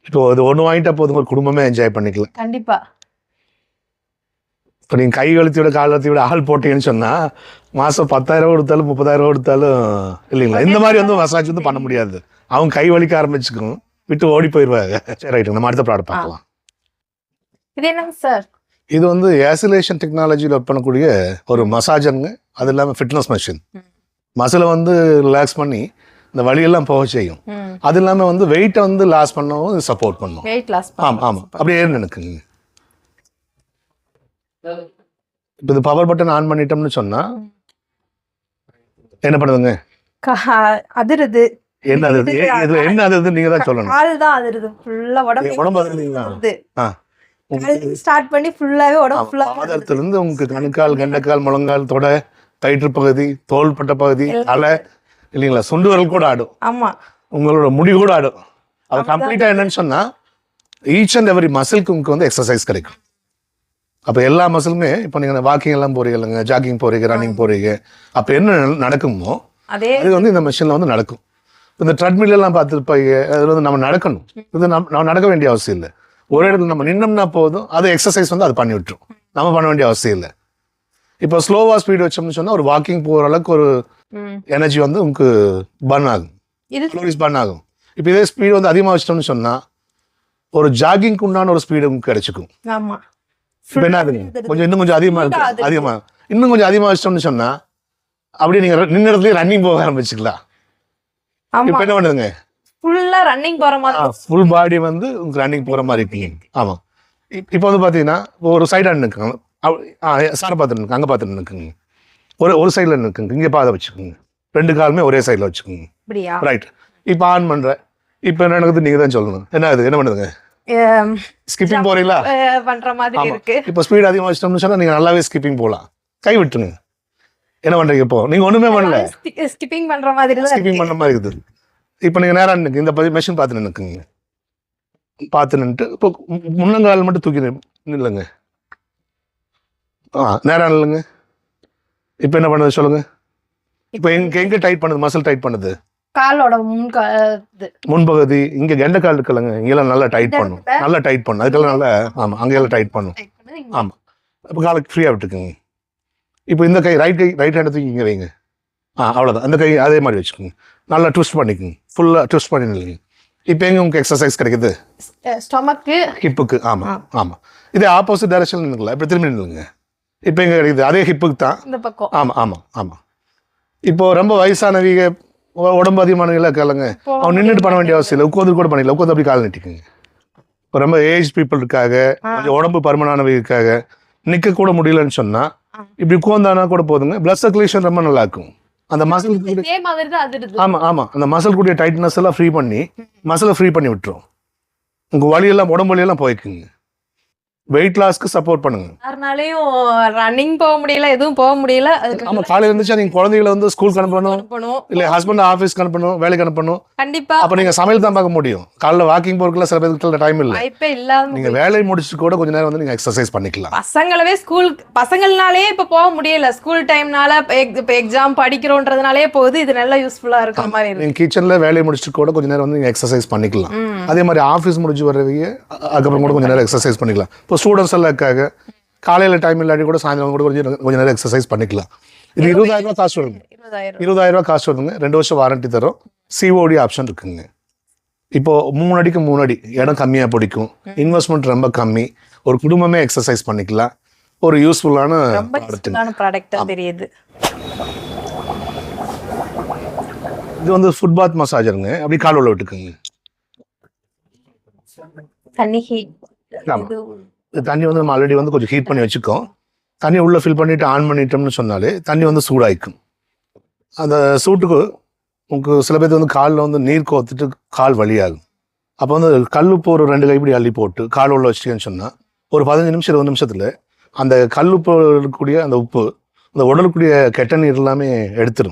இப்போ அது ஒன்று வாங்கிட்டா போதும், ஒரு குடும்பமே என்ஜாய் பண்ணிக்கலாம். கண்டிப்பா. இப்போ நீங்கள் கை வளர்த்தியோட கால் வளர்த்தியோட ஆள் போட்டீங்கன்னு சொன்னால் மாதம் 10,000 கொடுத்தாலும் 30,000 கொடுத்தாலும் இல்லைங்களா, இந்த மாதிரி வந்து மசாஜ் வந்து பண்ண முடியாது. அவங்க கை வலிக்க ஆரம்பிச்சுக்கும், விட்டு ஓடி போயிடுவாங்க. சரி ரைட்டு, நம்ம அடுத்த ப்ராடக்ட் பார்க்கலாம். இது என்னங்க சார்? இது வந்து ஏசிலேஷன் டெக்னாலஜியில் ஒர்க் பண்ணக்கூடிய ஒரு மசாஜருங்க. அது இல்லாமல் ஃபிட்னஸ் மிஷின். மசிலை வந்து ரிலாக்ஸ் பண்ணி இந்த வலியெல்லாம் போக செய்யும். அது இல்லாமல் வந்து வெயிட்டை வந்து லாஸ் பண்ணவும் சப்போர்ட் பண்ணும். Weight loss. ஆமாம் ஆமாம், அப்படியே நினைக்குங்க. இப்போ இது பவர் பட்டன் ஆன் பண்ணிட்டோம்னு சொன்னா என்ன பண்ணுதுங்க? அதிருது. என்ன அது? இதுல என்ன அது? நீங்க தான் சொல்லணும். கால் தான் அதிருது, ஃபுல்லா உடம்பு அதிருந்தீங்களா? ஸ்டார்ட் பண்ணி ஃபுல்லாவே உடம்பு ஃபுல்லா பாதத்துல இருந்து உங்களுக்கு கணுக்கால், கெண்டைக்கால், முழங்கால், தொடை, வயிற்று பகுதி, தோள்பட்ட பகுதி, தலை இல்லைங்களா, சுண்டு விரல் கூட ஆடும். ஆமா, உங்களோட முடி கூட ஆடும். அது கம்ப்ளீட்டா என்னன்னு சொன்னா ஈச் அண்ட் எவரி மசிலுக்கு உங்களுக்கு வந்து எக்ஸசைஸ் கிடைக்கும். அப்போ எல்லா மசிலுமே இப்போ நீங்கள் வாக்கிங் எல்லாம் போறீங்க இல்லைங்க, ஜாக்கிங் போறீங்க, ரன்னிங் போறீங்க, அப்போ என்ன நடக்குமோ அது வந்து இந்த மிஷினில் வந்து நடக்கும். இந்த ட்ரெட்மில் எல்லாம் பார்த்துருப்பாங்க, அதில் வந்து நம்ம நடக்கணும். இது நம்ம நடக்க வேண்டிய அவசியம் இல்லை. ஒரு இடத்துல நம்ம நின்னோம்னா போதும், அது எக்ஸசைஸ் வந்து அது பண்ணி விட்டுரும். நம்ம பண்ண வேண்டிய அவசியம் இல்லை. இப்போ ஸ்லோவா ஸ்பீடு வச்சோம்னு சொன்னால் ஒரு வாக்கிங் போகிற அளவுக்கு ஒரு எனர்ஜி வந்து உங்களுக்கு பர்ன் ஆகும், கலோரிஸ் பர்ன் ஆகும். இப்போ இதே ஸ்பீடு வந்து அதிகமாக வச்சிட்டோம்னு சொன்னால் ஒரு ஜாகிங்க்கு உண்டான ஒரு ஸ்பீடு உங்களுக்கு கிடைச்சிக்கும். இப்போ என்ன ஆகுதுங்க, கொஞ்சம் இன்னும் கொஞ்சம் அதிகமாக இருக்கு, இன்னும் கொஞ்சம் அதிகமாக வச்சிட்டோம்னு சொன்னால் அப்படியே நீங்கள் நின்ன இடத்துல ரன்னிங் போக ஆரம்பிச்சுக்கலாம். இப்போ என்ன பண்ணுதுங்க, ஃபுல்லா ரன்னிங் போற மாதிரி, ஃபுல் பாடி வந்து ரன்னிங் போற மாதிரி இருக்கீங்க. ஆமா, இப்போ வந்து பாத்தீங்கன்னா ஒரு சைடா நிற்குங்க, சாரை பார்த்துட்டு நிற்குங்க, அங்கே பார்த்துட்டு நிற்குங்க, ஒரு சைடில் நிற்குங்க, இங்கே பாதை வச்சுக்கோங்க, 2 காலுமே ஒரே சைடில் வச்சுக்கோங்க. ரைட், இப்போ ஆன் பண்ணுறேன். இப்போ என்ன நடக்குது நீங்கள் தான் சொல்லணும். என்ன அது, என்ன பண்ணுதுங்க? ஸ்கிப்பிங் போறீங்களா? பண்ற மாதிரி இருக்கு. இப்போ ஸ்பீட் அதிகமாக வச்சிட்டோம்னு சொன்னா நீங்கள் நல்லாவே ஸ்கிப்பிங் போகலாம். கை விட்டுருங்க. என்ன பண்றீங்க இப்போ? நீங்க ஒண்ணுமே பண்ணல, ஸ்கிப்பிங் பண்ற மாதிரி தான், ஸ்கிப்பிங் பண்ண மாதிரி இருக்குது. இப்போ நீங்க நேரா நிற்குங்க, இந்த மெஷின் பார்த்து நிற்குங்க, பார்த்து நின்றுட்டு இப்போ முன்னங்கால் மட்டும் தூக்கி நில்லுங்க. நேரா நில்லுங்க. இப்போ என்ன பண்ணுது சொல்லுங்க? இப்போ எங்க டைட் பண்ணுது, மசில் டைட் பண்ணுது? காலோட முன்பகுதி, இங்க கெண்டைக்கால் இருக்குல்லங்க, இங்கெல்லாம் நல்லா டைட் பண்ணும், நல்லா டைட் பண்ணும். அதுக்கெல்லாம் நல்லா, ஆமா, அங்கெல்லாம் டைட் பண்ணும். ஆமா, இப்போ காலுக்கு ஃப்ரீயா விட்டுக்குங்க. இப்போ இந்த கை ரைட் ஹேண்ட் தூக்கி இங்கே வைங்க. அவ்வளோதான். அந்த கை அதே மாதிரி வச்சுக்கோங்க, நல்லா ட்விஸ்ட் பண்ணிக்கோங்க, ஃபுல்லாக ட்விஸ்ட் பண்ணி நில்லுங்க. இப்போ எங்கே உங்களுக்கு எக்ஸசைஸ் கிடைக்குது? ஸ்டொமக்கு, ஹிப்புக்கு. ஆமாம் ஆமாம், இதே ஆப்போசிட் டைரக்ஷன் நின்றுங்களா, இப்போ திரும்பி நில்லுங்க. இப்போ எங்கே கிடைக்குது? அதே ஹிப்புக்கு தான், இந்த பக்கம். ஆமாம் ஆமாம் ஆமாம். இப்போ ரொம்ப வயசானவங்க, உடம்பு அதிகமானவங்களா இருக்காங்க, அவன் நின்றுட்டு பண்ண வேண்டிய அவசியம் இல்லை, உட்காந்து கூட பண்ணிக்கலாம். உட்காந்து அப்படி கால் நீட்டிக்குங்க. இப்போ ரொம்ப ஏஜ் பீப்புள் இருக்காங்க, கொஞ்சம் உடம்பு பருமனானவங்க இருக்காங்க, நிற்க கூட முடியலன்னு சொன்னா இப்படி உட்காந்தானா கூட போதுங்க, பிளட் சர்க்குலேஷன் ரொம்ப நல்லா இருக்கும். அந்த மசில், ஆமா ஆமா, அந்த மசில் கூடிய டைட்னஸ் எல்லாம் ஃப்ரீ பண்ணி மசிலை ஃப்ரீ பண்ணி விட்டுரும். உங்க வலியெல்லாம், உடம்பு வலியெல்லாம் போய்க்குங்க. வெயிட் லாஸ்க்கு சப்போர்ட் பண்ணுங்க. யாருனாலையும் ரன்னிங் போக முடியல, எதுவும் போக முடியல. ஆமா, காலையில இருந்துச்சா நீங்க குழந்தைகளை வந்து ஸ்கூலுக்கு அனுப்பணும், இல்ல ஹஸ்பண்ட் ஆஃபீஸ்க்கு அனுப்பணும், வேலைக்கு அனுப்பணும். கண்டிப்பா. அப்ப நீங்க சமையல் தான் பார்க்க முடியும். காலைல வாக்கிங் போறதுக்குள்ள சில பேருக்கு டைம் இல்ல. நீங்க வேலையை முடிச்சுட்டு கூட கொஞ்ச நேரம் வந்து நீங்க எக்ஸசைஸ் பண்ணிக்கலாம். பசங்களவே பசங்கள்னாலே இப்ப போக முடியல, ஸ்கூல் டைம்னால, இப்ப எக்ஸாம் படிக்கிறோன்றதுனாலே போகுது. இது நல்லா யூஸ்ஃபுல்லா இருக்கிற மாதிரி இருக்கு. நீங்க கிச்சன்ல வேலையை முடிச்சுட்டு கூட கொஞ்ச நேரம் வந்து நீங்க எக்ஸசைஸ் பண்ணிக்கலாம். அதே மாதிரி ஆஃபீஸ் முடிச்சு வர்றவங்க அதுக்கப்புறம் கூட கொஞ்ச நேரம் எக்ஸசைஸ் பண்ணிக்கலாம். இப்போ ஸ்டூடெண்ட்ஸ் எல்லாம் இருக்காங்க, காலையில் டைம் இல்லாட்டி கூட சாயந்தரம் கூட கொஞ்சம் நேரம் எக்ஸசைஸ் பண்ணிக்கலாம். இது 20,000 ரூபா காஸ்ட் வருங்க. 20,000 ரூபா காஸ்ட் வருங்க. 2 வருஷம் வாரண்டி தரும். சிஓடி ஆப்ஷன் இருக்குங்க. இப்போ 3 அடிக்கு 3 அடி இடம் கம்மியாக பிடிக்கும், இன்வெஸ்ட்மெண்ட் ரொம்ப கம்மி, ஒரு குடும்பமே எக்ஸசைஸ் பண்ணிக்கலாம். ஒரு யூஸ்ஃபுல்லான ப்ராடக்ட் தெரியுது. இது வந்து ஃபுட் பாத் மசாஜருங்க. அப்படி கால் உள்ள விட்டுக்குங்க. தண்ணி வந்து நம்ம ஆல்ரெடி வந்து கொஞ்சம் ஹீட் பண்ணி வச்சுக்கோம். தண்ணி உள்ளே ஃபில் பண்ணிவிட்டு ஆன் பண்ணிட்டோம்னு சொன்னாலே தண்ணி வந்து சூடாயிக்கும். அந்த சூட்டுக்கு உங்களுக்கு சில பேர் வந்து காலில் வந்து நீர் கோத்துட்டு கால் வலியாகும். அப்போ வந்து கல்லுப்பு ஒரு 2 கைப்பிடி அள்ளி போட்டு கால் உள்ள வச்சுட்டேன்னு சொன்னால் ஒரு 15 நிமிஷம் 20 நிமிஷத்தில் அந்த கல்லுப்பு இருக்கக்கூடிய அந்த உப்பு அந்த உடலுக்குரிய கெட்ட நீர் எல்லாமே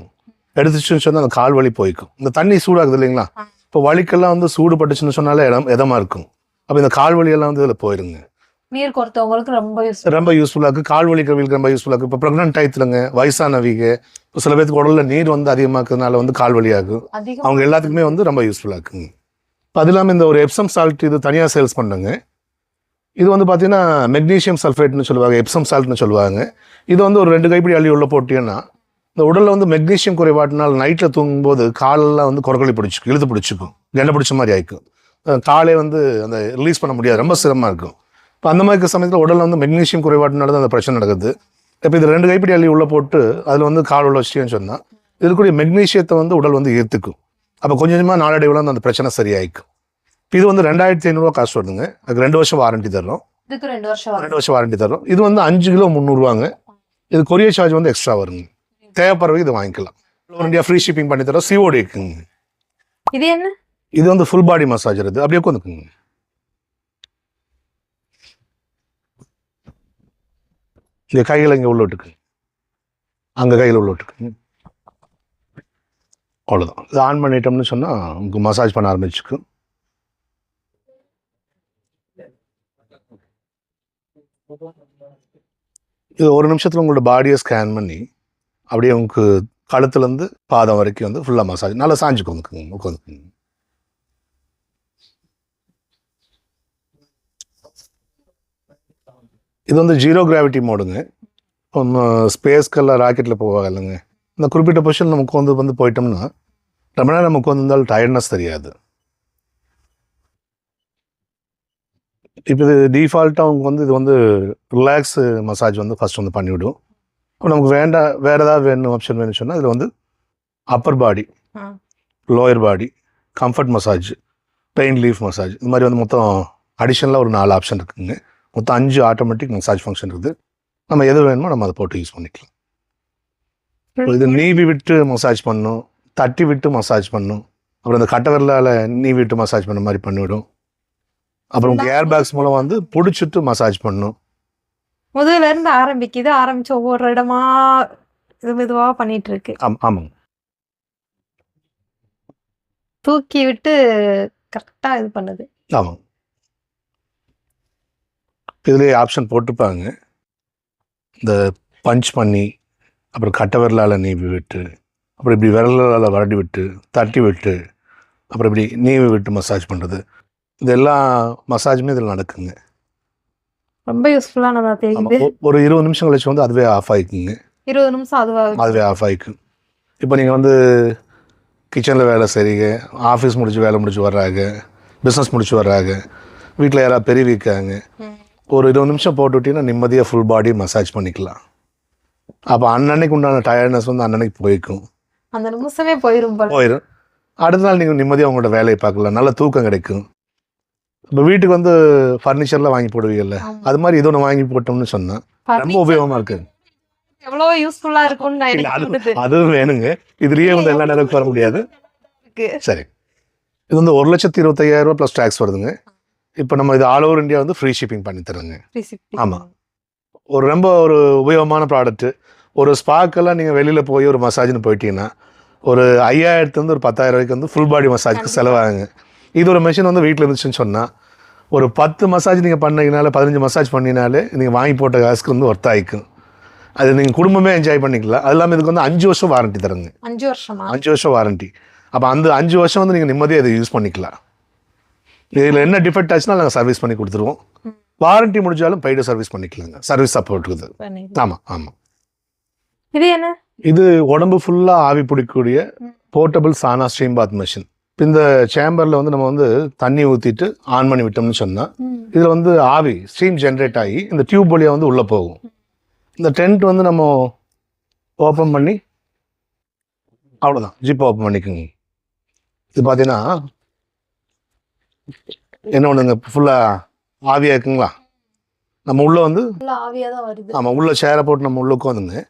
எடுத்துச்சுன்னு சொன்னால் அந்த கால் வலி போய்க்கும். இந்த தண்ணி சூடாகுது இல்லைங்களா, இப்போ வலிக்கெல்லாம் வந்து சூடு பட்டுச்சுன்னு சொன்னாலே இதமாக இருக்கும். அப்போ இந்த கால் வலியெல்லாம் வந்து இதில் போயிருங்க. நீர் கொடுத்தவங்களுக்கு ரொம்ப யூஸ்ஃபுல்லாக இருக்குது. கால் வலிக்கிறவங்களுக்கு ரொம்ப யூஸ்ஃபுல்லாக இருக்குது. இப்போ ப்ரெக்னென்ட் டயத்துலங்க, வயசானவங்க, இப்போ சில பேருக்கு உடல்ல நீர் வந்து அதிகமாக்குறதுனால வந்து கால் வலியாகும். அவங்க எல்லாத்துக்குமே வந்து ரொம்ப யூஸ்ஃபுல்லாக இருக்குங்க. இப்போ அது இல்லாமல் இந்த ஒரு எப்சம் சால்ட் இது தனியாக சேல்ஸ் பண்ணுங்க. இது வந்து பார்த்தீங்கன்னா மெக்னீஷியம் சல்ஃபேட்னு சொல்லுவாங்க, எப்சம் சால்ட்னு சொல்லுவாங்க. இது வந்து ஒரு 2 கைப்பிடி அள்ளி உள்ள போட்டீங்கன்னா இந்த உடலில் வந்து மெக்னீஷியம் குறைபாட்டினால் நைட்டில் தூங்கும்போது காலெல்லாம் வந்து கொரக்கொலி பிடிச்சிக்கும், இழுத்து பிடிச்சிக்கும், கெண்டை பிடிச்ச மாதிரி ஆயிக்கும். காலே வந்து அந்த ரிலீஸ் பண்ண முடியாது, ரொம்ப சிரமமாக இருக்கும். இப்போ அந்த மாதிரி இருக்க சமயத்தில் உடலில் வந்து மெக்னீஷியம் குறைபாட்டினால தான் அந்த பிரச்சனை நடக்குது. இப்போ இது 2 கைப்பிடி அள்ளி உள்ளே போட்டு அதில் வந்து கால் உள்ள வச்சிட்டேன்னு சொன்னால் இருக்கக்கூடிய மெக்னீஷியத்தை வந்து உடல் வந்து ஏற்றுக்கும். அப்போ கொஞ்சம் கொஞ்சமாக நாளடைவில் வந்து அந்த பிரச்சனை சரியாயிக்கும். இப்போ இது வந்து 2500 காசு வருதுங்க. அதுக்கு 2 வருஷம் வாரண்டி தர்றோம். இதுக்கு 2 வருஷம் 2 வருஷம் வாரண்டி தர்றோம். இது வந்து 5 கிலோ 300 இது கொரியர் சார்ஜ் வந்து எக்ஸ்ட்ரா வருங்க. தேவைப்படுறவங்க இது வாங்கிக்கலாம். இந்தியா ஃப்ரீ ஷிப்பிங் பண்ணி தரோம். COD இருக்குங்க. இது என்ன? இது வந்து ஃபுல் பாடி மசாஜர். இது அப்படியே உட்காந்துக்குங்க. இந்த கையில் இங்கே உள்ள விட்டுக்குங்க, அங்கே கையில் உள்ள விட்டுக்குங்க. அவ்வளோதான். இது ஆன் பண்ணிட்டோம்னு சொன்னால் உங்களுக்கு மசாஜ் பண்ண ஆரம்பிச்சுக்கும். இது 1 நிமிஷத்தில் உங்களோட பாடியை ஸ்கேன் பண்ணி அப்படியே உங்களுக்கு கழுத்துலேருந்து பாதம் வரைக்கும் வந்து ஃபுல்லாக மசாஜ் நல்லா சாஞ்சுக்கோங்க, உட்காந்துக்குங்க. இது வந்து 0 கிராவிட்டி மோடுங்க. ஸ்பேஸ்க்கெல்லாம் ராக்கெட்டில் போவாங்க இல்லைங்க, இந்த குறிப்பிட்ட பொசிஷன் நமக்கு வந்து போயிட்டோம்னா ரொம்ப நேரம் நமக்கு இருந்தாலும் டயர்ட்னஸ் தெரியாது. இப்போ இது டிஃபால்ட்டாக அவங்க வந்து இது வந்து ரிலாக்ஸ் மசாஜ் வந்து ஃபஸ்ட் வந்து பண்ணிவிடும். இப்போ நமக்கு வேறு ஏதாவது வேணும் ஆப்ஷன் வேணும்னு சொன்னால் இதில் வந்து upper body, lower body, comfort massage, pain relief massage, இந்த மாதிரி வந்து மொத்தம் அடிஷ்னலாக ஒரு 4 ஆப்ஷன் இருக்குதுங்க. மொத்தம் 5 ஆட்டோமேட்டிக் மசாஜ் ஃபங்க்ஷன் இருக்குது. நம்ம எது வேணுமோ நம்ம அதை போட்டு யூஸ் பண்ணிக்கலாம். இது நீவி விட்டு மசாஜ் பண்ணும், தட்டி விட்டு மசாஜ் பண்ணும், அப்புறம் இந்த கட்டை விரலால் நீவி விட்டு மசாஜ் பண்ண மாதிரி பண்ணிவிடும். அப்புறம் ஏர் பேக்ஸ் மூலம் வந்து பிடிச்சிட்டு மசாஜ் பண்ணும். முதல்ல இருந்து ஆரம்பிச்சு ஒவ்வொரு இடமா மெதுவா பண்ணிட்டு இருக்கு. ஆமாங்க. தூக்கி விட்டு கரெக்டா இது பண்ணுது. ஆமாங்க. இதுலேயே ஆப்ஷன் போட்டுப்பாங்க. இந்த பஞ்ச் பண்ணி, அப்புறம் கட்டை விரலால் நீவி விட்டு, அப்புறம் இப்படி விரலால் வரடி விட்டு, தட்டி விட்டு, அப்புறம் இப்படி நீவி விட்டு மசாஜ் பண்ணுறது, இது எல்லா மசாஜுமே இதில் நடக்குங்க. ரொம்ப யூஸ்ஃபுல்லானதா தெரியுது. ஒரு 20 நிமிஷம் கழிச்சு வந்து அதுவே ஆஃப் ஆகிக்குங்க. 20 நிமிஷம் அதுவே ஆஃப் ஆகிக்கும். இப்போ நீங்கள் வந்து கிச்சனில் வேலை செய்றீங்க, ஆஃபீஸ் வேலை முடிச்சு வர்றாங்க, பிஸ்னஸ் முடிச்சு வர்றாங்க, வீட்டில் யாராவது பெரியவிக்காங்க, ஒரு 20 நிமிஷம் போட்டு விட்டீங்கன்னா நிம்மதியாக ஃபுல் பாடி மசாஜ் பண்ணிக்கலாம். அப்போ அன்னன்னைக்கு உண்டான டயர்ட்னஸ் வந்து அன்னன்னைக்கு போய்க்கும், அந்த நிமிஷமே போயிடும். அடுத்த நாள் நீங்கள் நிம்மதியாக உங்களோட வேலையை பார்க்கலாம், நல்ல தூக்கம் கிடைக்கும். இப்போ வீட்டுக்கு வந்து ஃபர்னிச்சர்லாம் வாங்கி போடுவீங்கல்ல, அது மாதிரி இது ஒன்று வாங்கி போட்டோம்னு சொன்னால் ரொம்ப உபயோகமாக இருக்குது. எவ்வளோ யூஸ்ஃபுல்லா இருக்கும்னு அதுவும் வேணுங்க. இதுலேயே வந்து எல்லா நேரத்துக்கும் வர முடியாது. சரி, இது வந்து 1,25,000 ப்ளஸ் டேக்ஸ் வருதுங்க. இப்போ நம்ம இது ஆல் ஓவர் இந்தியா வந்து ஃப்ரீ ஷிப்பிங் பண்ணி தருங்க. ஆமாம், ரொம்ப ஒரு உபயோகமான ப்ராடக்ட்டு. ஒரு ஸ்பாக்கெல்லாம் நீங்கள் வெளியில் போய் ஒரு மசாஜ்னு போயிட்டீங்கன்னா ஒரு 5,000 ஒரு 10,000 வரைக்கும் வந்து ஃபுல் பாடி மசாஜுக்கு செலவாகுங்க. இது ஒரு மிஷின் வந்து வீட்டில் இருந்துச்சுன்னு சொன்னால் ஒரு 10 மசாஜ் நீங்கள் பண்ணிங்கனாலே, 15 மசாஜ் பண்ணினாலே நீங்கள் வாங்கி போட்ட காசுக்கு வந்து ஒர்த் ஆகிக்கும். அது நீங்கள் குடும்பமே என்ஜாய் பண்ணிக்கலாம். அது இல்லாமல் இதுக்கு வந்து 5 வருஷம் வாரண்டி தருங்க. 5 வருஷம் வாரண்டி. அப்போ அந்த 5 வருஷம் வந்து நீங்கள் நிம்மதியாக இதை யூஸ் பண்ணிக்கலாம். இதில் என்ன டிஃபெக்ட் ஆச்சுன்னா நாங்கள் சர்வீஸ் பண்ணி கொடுத்துருவோம். வாரண்டி முடிஞ்சாலும் பெய்டு சர்வீஸ் பண்ணிக்கலாங்க. சர்வீஸ் சப்போர்ட் இருக்குது. ஆமாம் ஆமாம். இது என்ன? இது உடம்பு ஃபுல்லாக ஆவி பிடிக்கக்கூடிய போர்ட்டபிள் சானா ஸ்ட்ரீம் பாத் மிஷின். இந்த சேம்பரில் வந்து நம்ம வந்து தண்ணி ஊற்றிட்டு ஆன் பண்ணி விட்டோம்னு சொன்னால் இதில் வந்து ஆவி ஸ்ட்ரீம் ஜென்ரேட் ஆகி இந்த டியூப் வழியாக வந்து உள்ளே போகும். இந்த டென்ட் வந்து நம்ம ஓப்பன் பண்ணி அவ்வளோதான், ஜிப் ஓப்பன் பண்ணிக்கோங்க. இது பார்த்தீங்கன்னா என்ன ஒன்றுங்க, ஃபுல்லாக ஆவியாக இருக்குங்களா, நம்ம உள்ளே வந்து ஆமாம் உள்ள சேரை போட்டு நம்ம உள்ளே உட்காந்துங்க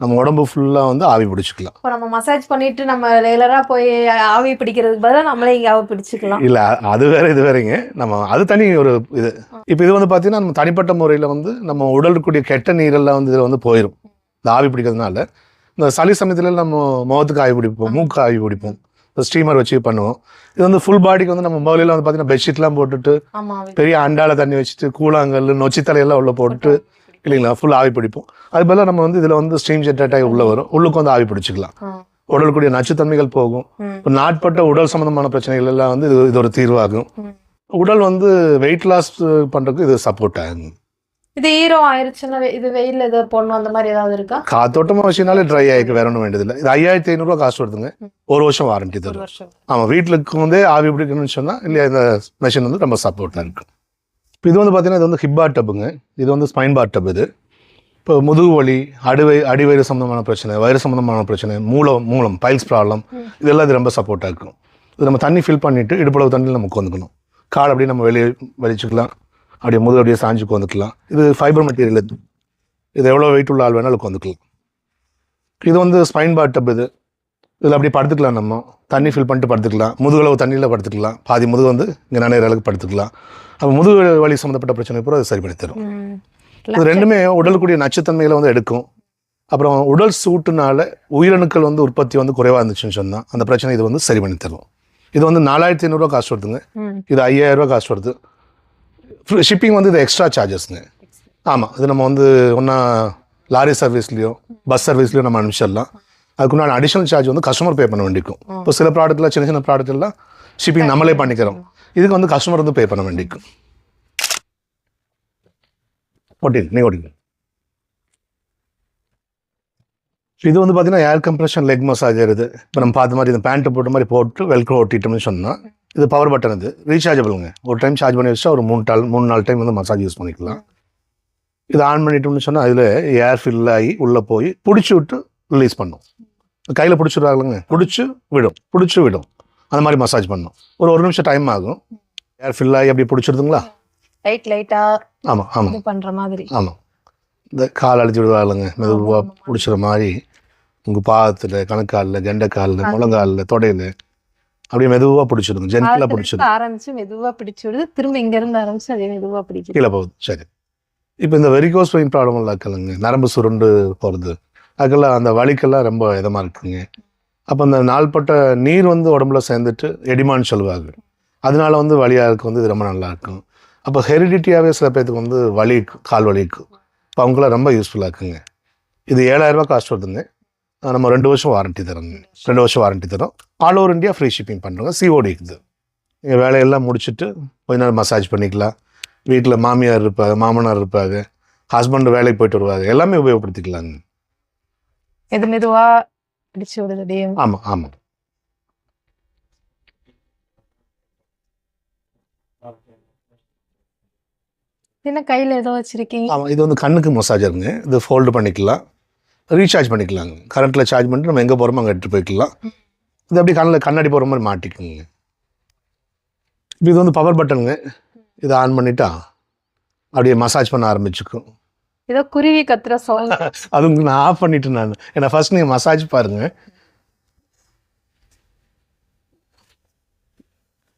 நம்ம உடம்பு ஃபுல்லாக வந்து ஆவி பிடிச்சிக்கலாம். இப்போ நம்ம மசாஜ் பண்ணிட்டு நம்ம ரெகுலராக போய் ஆவி பிடிக்கிறதுக்கு பதிலாக நம்மளே இங்கே ஆவி பிடிச்சிக்கலாம். இல்லை அது வேற இது வேறங்க, நம்ம அது தனி ஒரு இது. இப்போ இது வந்து பார்த்தீங்கன்னா நம்ம தனிப்பட்ட முறையில் வந்து நம்ம உடலுக்குரிய கெட்ட நீரெல்லாம் வந்து இதில் வந்து போயிடும் இந்த ஆவி பிடிக்கிறதுனால. இந்த சளி சமயத்தில் நம்ம முகத்துக்கு ஆவி பிடிப்போம், மூக்கு ஆவி பிடிப்போம், ஸ்டீமர் வச்சு பண்ணுவோம். இது வந்து ஃபுல் பாடிக்கு வந்து நம்ம முதலில் வந்து பார்த்தீங்கன்னா பெட்ஷீட்லாம் போட்டுட்டு பெரிய அண்டால தண்ணி வச்சுட்டு கூழாங்கல் நொச்சி தலையெல்லாம் உள்ள போட்டுட்டு இல்லைங்களா ஃபுல் ஆவி பிடிப்போம். அது போல நம்ம வந்து இதில் வந்து ஸ்ட்ரீம் ஜென்ரேட் ஆகி உள்ள வரும், உள்ளுக்கு வந்து ஆவி பிடிச்சிக்கலாம். உடலுக்குரிய நச்சுத்தன்மைகள் போகும். இப்போ நாட்பட்ட உடல் சம்பந்தமான பிரச்சனைகள் எல்லாம் வந்து இது ஒரு தீர்வாகும். உடல் வந்து வெயிட் லாஸ் பண்ணுறதுக்கு இது சப்போர்ட் ஆகுங்க. இது ஈரம் ஆயிருச்சுன்னா இது வெயில்ல ஏதோ போடணும் அந்த மாதிரி ஏதாவது இருக்கா? காத்தோட்டமாக வச்சுனாலே ட்ரை ஆகிருக்கு, வேற ஒன்றும் வேண்டியதில்லை. இது 5500 காசு வருதுங்க. 1 வருஷம் வாரண்டி தரும். ஆமாம், வீட்டில் இருக்கும் போதே ஆவி பிடிக்கணும்னு சொன்னால் இல்லையா இந்த மெஷின் வந்து ரொம்ப சப்போர்ட்டாக இருக்கும். இப்போ இது வந்து பார்த்தீங்கன்னா இது வந்து ஹிப் பார் டப்புங்க. இது வந்து ஸ்பைன் பார் டப். இது இப்போ முதுகு வலி, அடிவயிறு சம்மந்தமான பிரச்சனை, வயிறு சம்மந்தமான பிரச்சனை, மூலம் பைல்ஸ் ப்ராப்ளம், இதெல்லாம் இது ரொம்ப சப்போர்ட்டாக இருக்கும். இது நம்ம தண்ணி ஃபில் பண்ணிவிட்டு இடுப்பளவு தண்ணியில் நம்ம உட்காந்துக்கணும். கால் அப்படியே நம்ம வெளியே வலிச்சுக்கலாம், அப்படியே முதுகு அப்படியே சாஞ்சு உட்காந்துக்கலாம். இது ஃபைபர் மெட்டீரியல். இது எவ்வளோ வெயிட் உள்ள ஆள் வேணாலும் உட்காந்துக்கலாம். இது வந்து ஸ்பைன் பார் டப். இது இதில் அப்படியே படுத்துக்கலாம், நம்ம தண்ணி ஃபில் பண்ணிட்டு படுத்துக்கலாம். முதுகளவு தண்ணியில் படுத்துக்கலாம், பாதி முதுகு வந்து இங்கே நினைற அளவுக்கு படுத்துக்கலாம். அப்போ முதுகு வலி சம்மந்தப்பட்ட பிரச்சனை பூரா அது சரி பண்ணி தரும். இது ரெண்டுமே உடலுக்குரிய நச்சுத்தன்மைகளை வந்து எடுக்கும். அப்புறம் உடல் சூட்டுனால உயிரணுக்கள் வந்து உற்பத்தி வந்து குறைவாக இருந்துச்சுன்னு சொன்னால் அந்த பிரச்சனை இது வந்து சரி பண்ணி தரும். இது வந்து 4500 காசு வருதுங்க. இது 5000 காசு வருது. ஷிப்பிங் வந்து இது எக்ஸ்ட்ரா சார்ஜஸ்ங்க. ஆமாம், இது நம்ம வந்து ஒன்றா லாரி சர்வீஸ்லையோ பஸ் சர்வீஸ்லையோ நம்ம அனுப்பிச்சிடலாம். அதுக்குண்டான அடிஷனல் சார்ஜ் வந்து கஸ்டமர் பே பண்ண வேண்டியிருக்கும். இப்போ சில ப்ராடக்ட்லாம் சின்ன சின்ன ப்ராடக்ட் எல்லாம் ஷிப்பிங் நம்மளே பண்ணிக்கிறோம். இதுக்கு வந்து கஸ்டமர் வந்து பே பண்ண வேண்டியிருக்கும். நீ ஓட்டிங்க. இது வந்து பார்த்தீங்கன்னா ஏர் கம்ப்ரெஷன் லெக் மசாஜர். இது இப்போ நம்ம பார்த்த மாதிரி இந்த பேண்ட்டு போட்ட மாதிரி போட்டு வெல்க்ரோ ஒட்டிட்டோம்னு சொன்னால் இது பவர் பட்டன். இது ரீசார்ஜபிளுங்க. ஒரு டைம் சார்ஜ் பண்ணி வச்சா ஒரு 3-4 டைம் வந்து மசாஜ் யூஸ் பண்ணிக்கலாம். இது ஆன் பண்ணிட்டோம்னு சொன்னால் அதில் ஏர் ஃபில் ஆகி உள்ளே போய் பிடிச்சி விட்டு ரிலீஸ் பண்ணும். கையில் பிடிச்சிடுறாங்களுங்க, பிடிச்சி விடும். அந்த மாதிரி மசாஜ் பண்ணும். ஒரு 1 நிமிஷம் டைம் ஆகும். ஏர் ஃபில் ஆகி அப்படி பிடிச்சிருதுங்களா, லைட்டா ஆமாம் பண்ற மாதிரி. ஆமாம், இந்த கால் அழுத்தி விடுவாளுங்க, மெதுவாக பிடிச்சிற மாதிரி உங்கள் பாதத்தில், கணக்காலில், கெண்டைக்காலில், முழங்காலில், தொடையில் அப்படியே மெதுவாக பிடிச்சிடுங்க. ஜென்டலாக பிடிச்சிடும். ஆரம்பிச்சு மெதுவாக பிடிச்சி விடுது, திரும்ப இங்கேருந்து ஆரம்பிச்சு அதே மெதுவாக பிடிச்சி கீழே போகுது. சரி, இப்போ இந்த வெரிகோஸ் வெயின் ப்ராப்ளம் எல்லாம் இருக்குல்லுங்க, நரம்பு சுருண்டு போகிறது, அதுக்கெல்லாம் அந்த வலிக்கெல்லாம் ரொம்ப இதமாக இருக்குங்க. அப்போ அந்த நாள்பட்ட நீர் வந்து உடம்புல சேர்ந்துட்டு எடிமான்னு சொல்லுவாங்க. அதனால வந்து வலியாக இருக்கு வந்து இது ரொம்ப நல்லா இருக்கும். அப்போ ஹெரிடிட்டியாகவே சில பேர்த்துக்கு வந்து வலி, கால் வலி இருக்கும். இப்போ அவங்களாம் ரொம்ப யூஸ்ஃபுல்லாக இருக்குங்க. இது 7000 காஸ்ட் வருதுங்க. நம்ம 2 வருஷம் வாரண்ட்டி தரோங்க. 2 வருஷம் வாரண்ட்டி தரோம். All over India free shipping பண்ணுறோங்க. சிஓடி இருக்குது. நீங்கள் வேலையெல்லாம் முடிச்சுட்டு கொஞ்ச நேரம் மசாஜ் பண்ணிக்கலாம். வீட்டில் மாமியார் இருப்பாங்க, மாமனார் இருப்பாங்க, ஹஸ்பண்ட் வேலைக்கு போயிட்டு வருவாங்க, எல்லாமே உபயோகப்படுத்திக்கலாங்க. இது மெதுவாக பிடிச்சி விடுது. ஆமாம். என்ன கையில் ஏதோ வச்சிருக்கீங்க? ஆமாம், இது வந்து கண்ணுக்கு மசாஜருங்க. இது ஃபோல்டு பண்ணிக்கலாம், ரீசார்ஜ் பண்ணிக்கலாங்க. கரண்ட்டில் சார்ஜ் பண்ணிட்டு நம்ம எங்கே போகிறோமோ அங்கே எடுத்துகிட்டு போய்க்கலாம். இது அப்படி கண்ணாடி போகிற மாதிரி மாட்டிக்குங்க. இப்போ இது வந்து பவர் பட்டனுங்க. இதை ஆன் பண்ணிட்டா அப்படியே மசாஜ் பண்ண ஆரம்பிச்சுக்கும். ஏதோ குருவி கத்துற சவுண்ட். அது உங்களுக்கு நான் ஆஃப் பண்ணிட்டு ஏன்னா ஃபர்ஸ்ட் நீங்கள் மசாஜ் பாருங்க.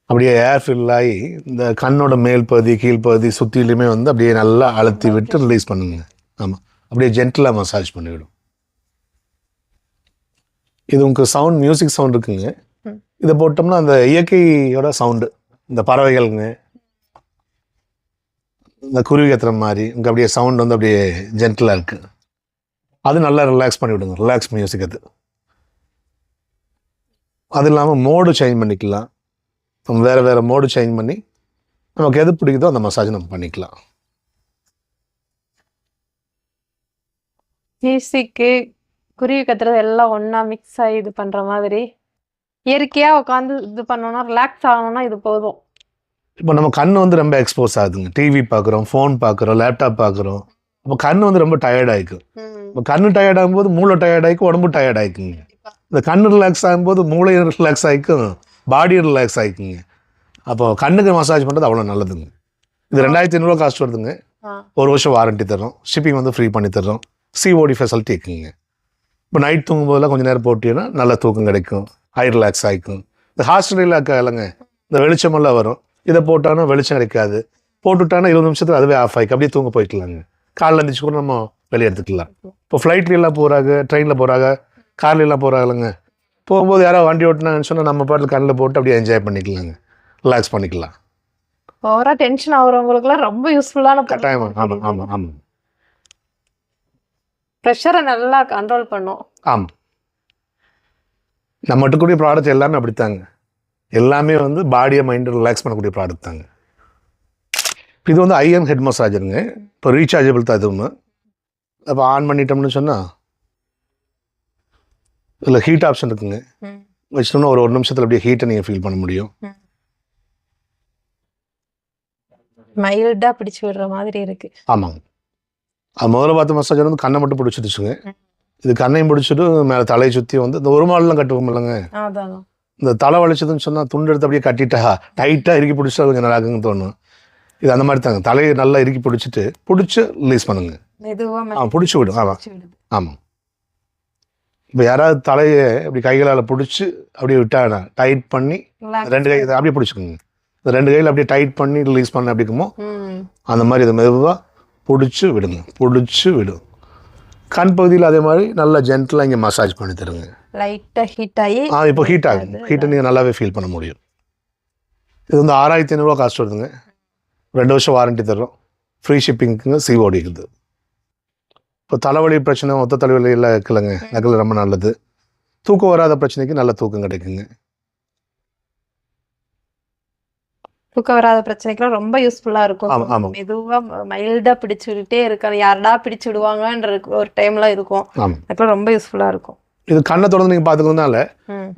அப்படியே ஏர் ஃபில் ஆகி இந்த கண்ணோட மேல் பகுதி, கீழ்ப்பகுதி சுற்றிலுமே வந்து அப்படியே நல்லா அழுத்தி விட்டு ரிலீஸ் பண்ணுங்க. ஆமாம், அப்படியே ஜென்டலாக மசாஜ் பண்ணிவிடும். இது உங்களுக்கு சவுண்ட், மியூசிக் சவுண்ட் இருக்குங்க. இதை போட்டோம்னா அந்த இயற்கையோட சவுண்டு, இந்த பறவைகள்ங்க, இந்த குருவி கத்துற மாதிரி இங்கே அப்படியே சவுண்ட் வந்து அப்படியே ஜென்டலாக இருக்குது. அது நல்லா ரிலாக்ஸ் பண்ணி விடுங்க. ரிலாக்ஸ் மியூசிக் அது. அது இல்லாமல் மோடு சேஞ்ச் பண்ணிக்கலாம். நம்ம வேறு மோடு சேஞ்ச் பண்ணி நமக்கு எது பிடிக்குதோ அந்த மசாஜ் நம்ம பண்ணிக்கலாம். மியூசிக்கு, குருவி கத்துறது எல்லாம் ஒன்றா மிக்ஸ் ஆகி இது பண்ணுற மாதிரி இயற்கையாக உட்காந்து இது பண்ணோன்னா, ரிலாக்ஸ் ஆகணும்னா இது போதும். இப்போ நம்ம கண் வந்து ரொம்ப எக்ஸ்போஸ் ஆகுதுங்க. டிவி பார்க்குறோம், ஃபோன் பார்க்குறோம், லேப்டாப் பார்க்குறோம். அப்போ கண் வந்து ரொம்ப டயர்ட் ஆகிக்கும். இப்போ கண்ணு டயர்ட் ஆகும்போது மூளை டயர்ட் ஆகிக்கும், உடம்பு டயர்ட் ஆகிக்குங்க. இந்த கண் ரிலாக்ஸ் ஆகும்போது மூளை ரிலாக்ஸ் ஆகிக்கும், பாடி ரிலாக்ஸ் ஆகிக்குங்க. அப்போ கண்ணுக்கு மசாஜ் பண்ணுறது அவ்வளோ நல்லதுங்க. இது 2500 காஸ்ட் வருதுங்க. 1 வருஷம் வாரண்ட்டி தரோம். ஷிப்பிங் வந்து ஃப்ரீ பண்ணி தர்றோம். சிஓடி ஃபெசிலிட்டி இருக்குங்க. இப்போ நைட் தூங்கும்போதெல்லாம் கொஞ்சம் நேரம் போட்டீங்கன்னா நல்ல தூக்கம் கிடைக்கும், ஹை ரிலாக்ஸ் ஆகிக்கும். இந்த ஹாஸ்டலில் இல்லைங்க, இந்த வெளிச்சமெல்லாம் வரும். இதை போட்டாலும் வெளிச்சம் கிடைக்காது. போட்டுவிட்டானா 20 நிமிஷத்துல அதுவே ஆஃப் ஆகிக்கும். அப்படியே தூங்க போய்க்கலாங்க. காலைல எழுந்திரிச்சு கூட நம்ம வெளியே எடுத்துக்கலாம். இப்போ ஃப்ளைட்லாம் போகிறாங்க, ட்ரெயினில் போகிறாங்க, கார்லாம் போகிறாங்கங்க. போகும்போது யாராவது வண்டி ஓட்டினாங்கன்னு சொன்னால் நம்ம பாட்டில் கண்ணில் போட்டு அப்படியே என்ஜாய் பண்ணிக்கலாங்க, ரிலாக்ஸ் பண்ணிக்கலாம். ஓவராக டென்ஷன் ஆகுறவங்களுக்குலாம் ரொம்ப யூஸ்ஃபுல்லான கட்டாயம். ஆமாம். ப்ரெஷரை நல்லா கண்ட்ரோல் பண்ணும். ஆமாம், நம்ம எடுக்கக்கூடிய ப்ராடக்ட் எல்லாமே அப்படித்தாங்க. எல்லாமே வந்து பாடியை மைண்டை ரிலாக்ஸ் பண்ணக்கூடிய ப்ராடக்ட் தாங்க. இது வந்து ஐஎன் ஹெட் மசாஜருங்க. இப்போ ரீசார்ஜபிள் தான் இதுவும். அப்போ ஆன் பண்ணிட்டோம்னு சொன்னால் இதில் ஹீட் ஆப்ஷன் இருக்குங்க. வச்சிட்டோம்னா ஒரு நிமிஷத்தில் அப்படியே ஹீட்டை நீங்கள் ஃபீல் பண்ண முடியும். மைல்டா பிடிச்சு விடுற மாதிரி இருக்கு. ஆமாங்க. அது முதல்ல பார்த்த மசாஜர் வந்து கண்ணை மட்டும் பிடிச்சிடுச்சுங்க. இது கண்ணையும் பிடிச்சிட்டு மேலே தலையை சுற்றி வந்து இந்த ஒரு மாடலாம் கட்டுவோம் இல்லைங்க, இந்த தலை வலிச்சதுன்னு சொன்னால் துண்டு எடுத்து அப்படியே கட்டிட்டா டைட்டாக இறுக்கி பிடிச்சா அதுங்க நல்லா இருக்குன்னு தோணும். இது அந்த மாதிரி தாங்க. தலையை நல்லா இறுக்கி பிடிச்சிட்டு பிடிச்சி ரிலீஸ் பண்ணுங்க. பிடிச்சி விடும். ஆமாம் ஆமாம். இப்போ யாராவது தலையை அப்படி கைகளால் பிடிச்சி அப்படியே விட்டாங்க டைட் பண்ணி 2 கை அப்படியே பிடிச்சிக்கோங்க. இந்த 2 கையில் அப்படியே டைட் பண்ணி ரிலீஸ் பண்ண அப்படி இருக்குமோ அந்த மாதிரி இதை மெதுவாக பிடிச்சி விடுங்க. பிடிச்சி விடும். கண் பகுதியில் அதே மாதிரி நல்லா ஜென்டலாக இங்கே மசாஜ் பண்ணி தருங்க. லைட்டாக ஹீட் ஆகி இப்போ ஹீட் ஆகும். ஹீட்டை நீங்கள் நல்லாவே ஃபீல் பண்ண முடியும். இது வந்து 6500 காஸ்ட் வருதுங்க. 2 வருஷம் வாரண்டி தர்றோம். ஃப்ரீ ஷிப்பிங்க்குங்க. சிஓடி இருக்குது. இப்போ தலைவலி பிரச்சனை, மொத்த தலைவலி எல்லாம் இருக்குல்லங்க, அதுக்கு ரொம்ப நல்லது. தூக்கம் வராத பிரச்சனைக்கு நல்ல தூக்கம் கிடைக்குங்க. தூக்கம் வராத பிரச்சனைக்குலாம் ரொம்ப யூஸ்ஃபுல்லா இருக்கும். மெதுவா மைல்டா பிடிச்சு விட்டுட்டே இருக்காது, யாரடா பிடிச்சு விடுவாங்கன்ற ஒரு டைம்ல இருக்கும். அதுக்கெல்லாம் ரொம்ப யூஸ்ஃபுல்லா இருக்கும். இது கண்ணை தொடர்ந்து நீங்கள் பார்த்துக்கிறதுனால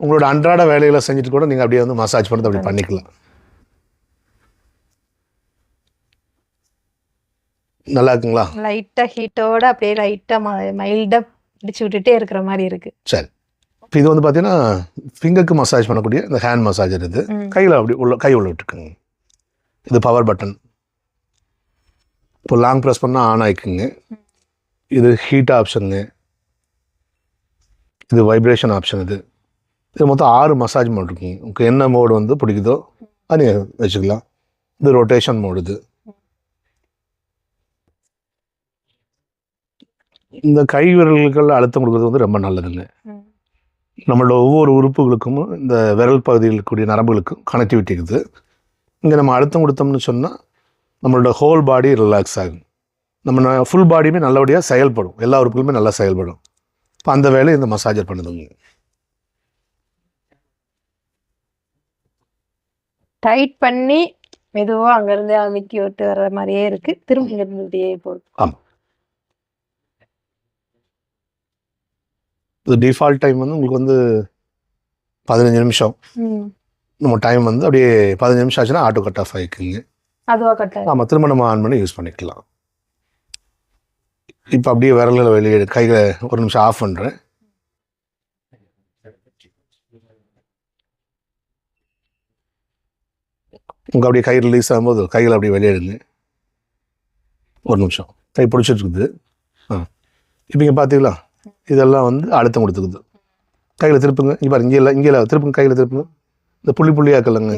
உங்களோட அன்றாட வேலைகளை செஞ்சுட்டு கூட நீங்கள் அப்படியே வந்து மசாஜ் பண்ணுறது அப்படி பண்ணிக்கலாம். நல்லா இருக்குங்களா? லைட்டா ஹீட்டோட அப்படியே லைட்டா மைல்டா பிடிச்சு விட்டுட்டே இருக்கிற மாதிரி இருக்கு. சரி. இப்போ இது வந்து பார்த்தீங்கன்னா ஃபிங்கருக்கு மசாஜ் பண்ணக்கூடிய இந்த ஹேண்ட் மசாஜர். இது கையில் அப்படி கை உள்ள விட்டுருக்குங்க. இது பவர் பட்டன். இப்போ லாங் ப்ரெஸ் பண்ணால் ஆன் ஆகிக்குங்க. இது ஹீட் ஆப்ஷனுங்க. இது வைப்ரேஷன் ஆப்ஷன். இது மொத்தம் 6 மசாஜ் மோட் இருக்குங்க. உங்களுக்கு என்ன மோடு வந்து பிடிக்குதோ அது நீங்கள் வச்சுக்கலாம். இது ரொட்டேஷன் மோடு. இது இந்த கை விரல்கள் அழுத்தம் கொடுக்குறது வந்து ரொம்ப நல்லதுங்க. நம்மளோட ஒவ்வொரு உறுப்புகளுக்கும் இந்த விரல் பகுதியில் இருக்கக்கூடிய நரம்புகளுக்கும் கனெக்டிவிட்டி இருக்குது. இங்கே நம்ம அழுத்தம் கொடுத்தோம்னு சொன்னால் நம்மளோட ஹோல் பாடி ரிலாக்ஸ் ஆகும். நம்ம ஃபுல் பாடியுமே நல்லபடியாக செயல்படும். எல்லா உறுப்புகளுமே நல்லா செயல்படும். இப்போ அந்த வேலையை இந்த மசாஜர் பண்ணுதுங்க. டைட் பண்ணி மெதுவாக அங்கேருந்து அமுக்கி விட்டு வர்ற மாதிரியே இருக்கு. திரும்ப இருந்துகிட்டே போகுது. ஆமாம். இது டிஃபால்ட் டைம் வந்து உங்களுக்கு வந்து 15 நிமிஷம். நம்ம டைம் வந்து அப்படியே 15 நிமிஷம் ஆச்சுன்னா ஆட்டோ கட் ஆஃப் ஆகிக்குங்க. அதுவாக கட் ஆகும். ஆமாம். திரும்ப நம்ம ஆன் பண்ணி யூஸ் பண்ணிக்கலாம். இப்போ அப்படியே விரலில் வெளியே கைகளை ஒரு நிமிஷம் ஆஃப் பண்ணுறேன். உங்கள் அப்படியே கை ரிலீஸ் ஆகும்போது கைகளை அப்படியே வெளியேடுங்க. ஒரு நிமிஷம் கை பிடிச்சிட்டு இருக்குது. இப்போ இங்கே பார்த்தீங்களா, இதெல்லாம் வந்து அழுத்தம் கொடுத்துக்குது. கையில் திருப்புங்க. இங்கே பாருங்க, இங்கெல்லாம் திருப்புங்க. கையில் திருப்புங்க. இந்த புள்ளியாக்கலங்க,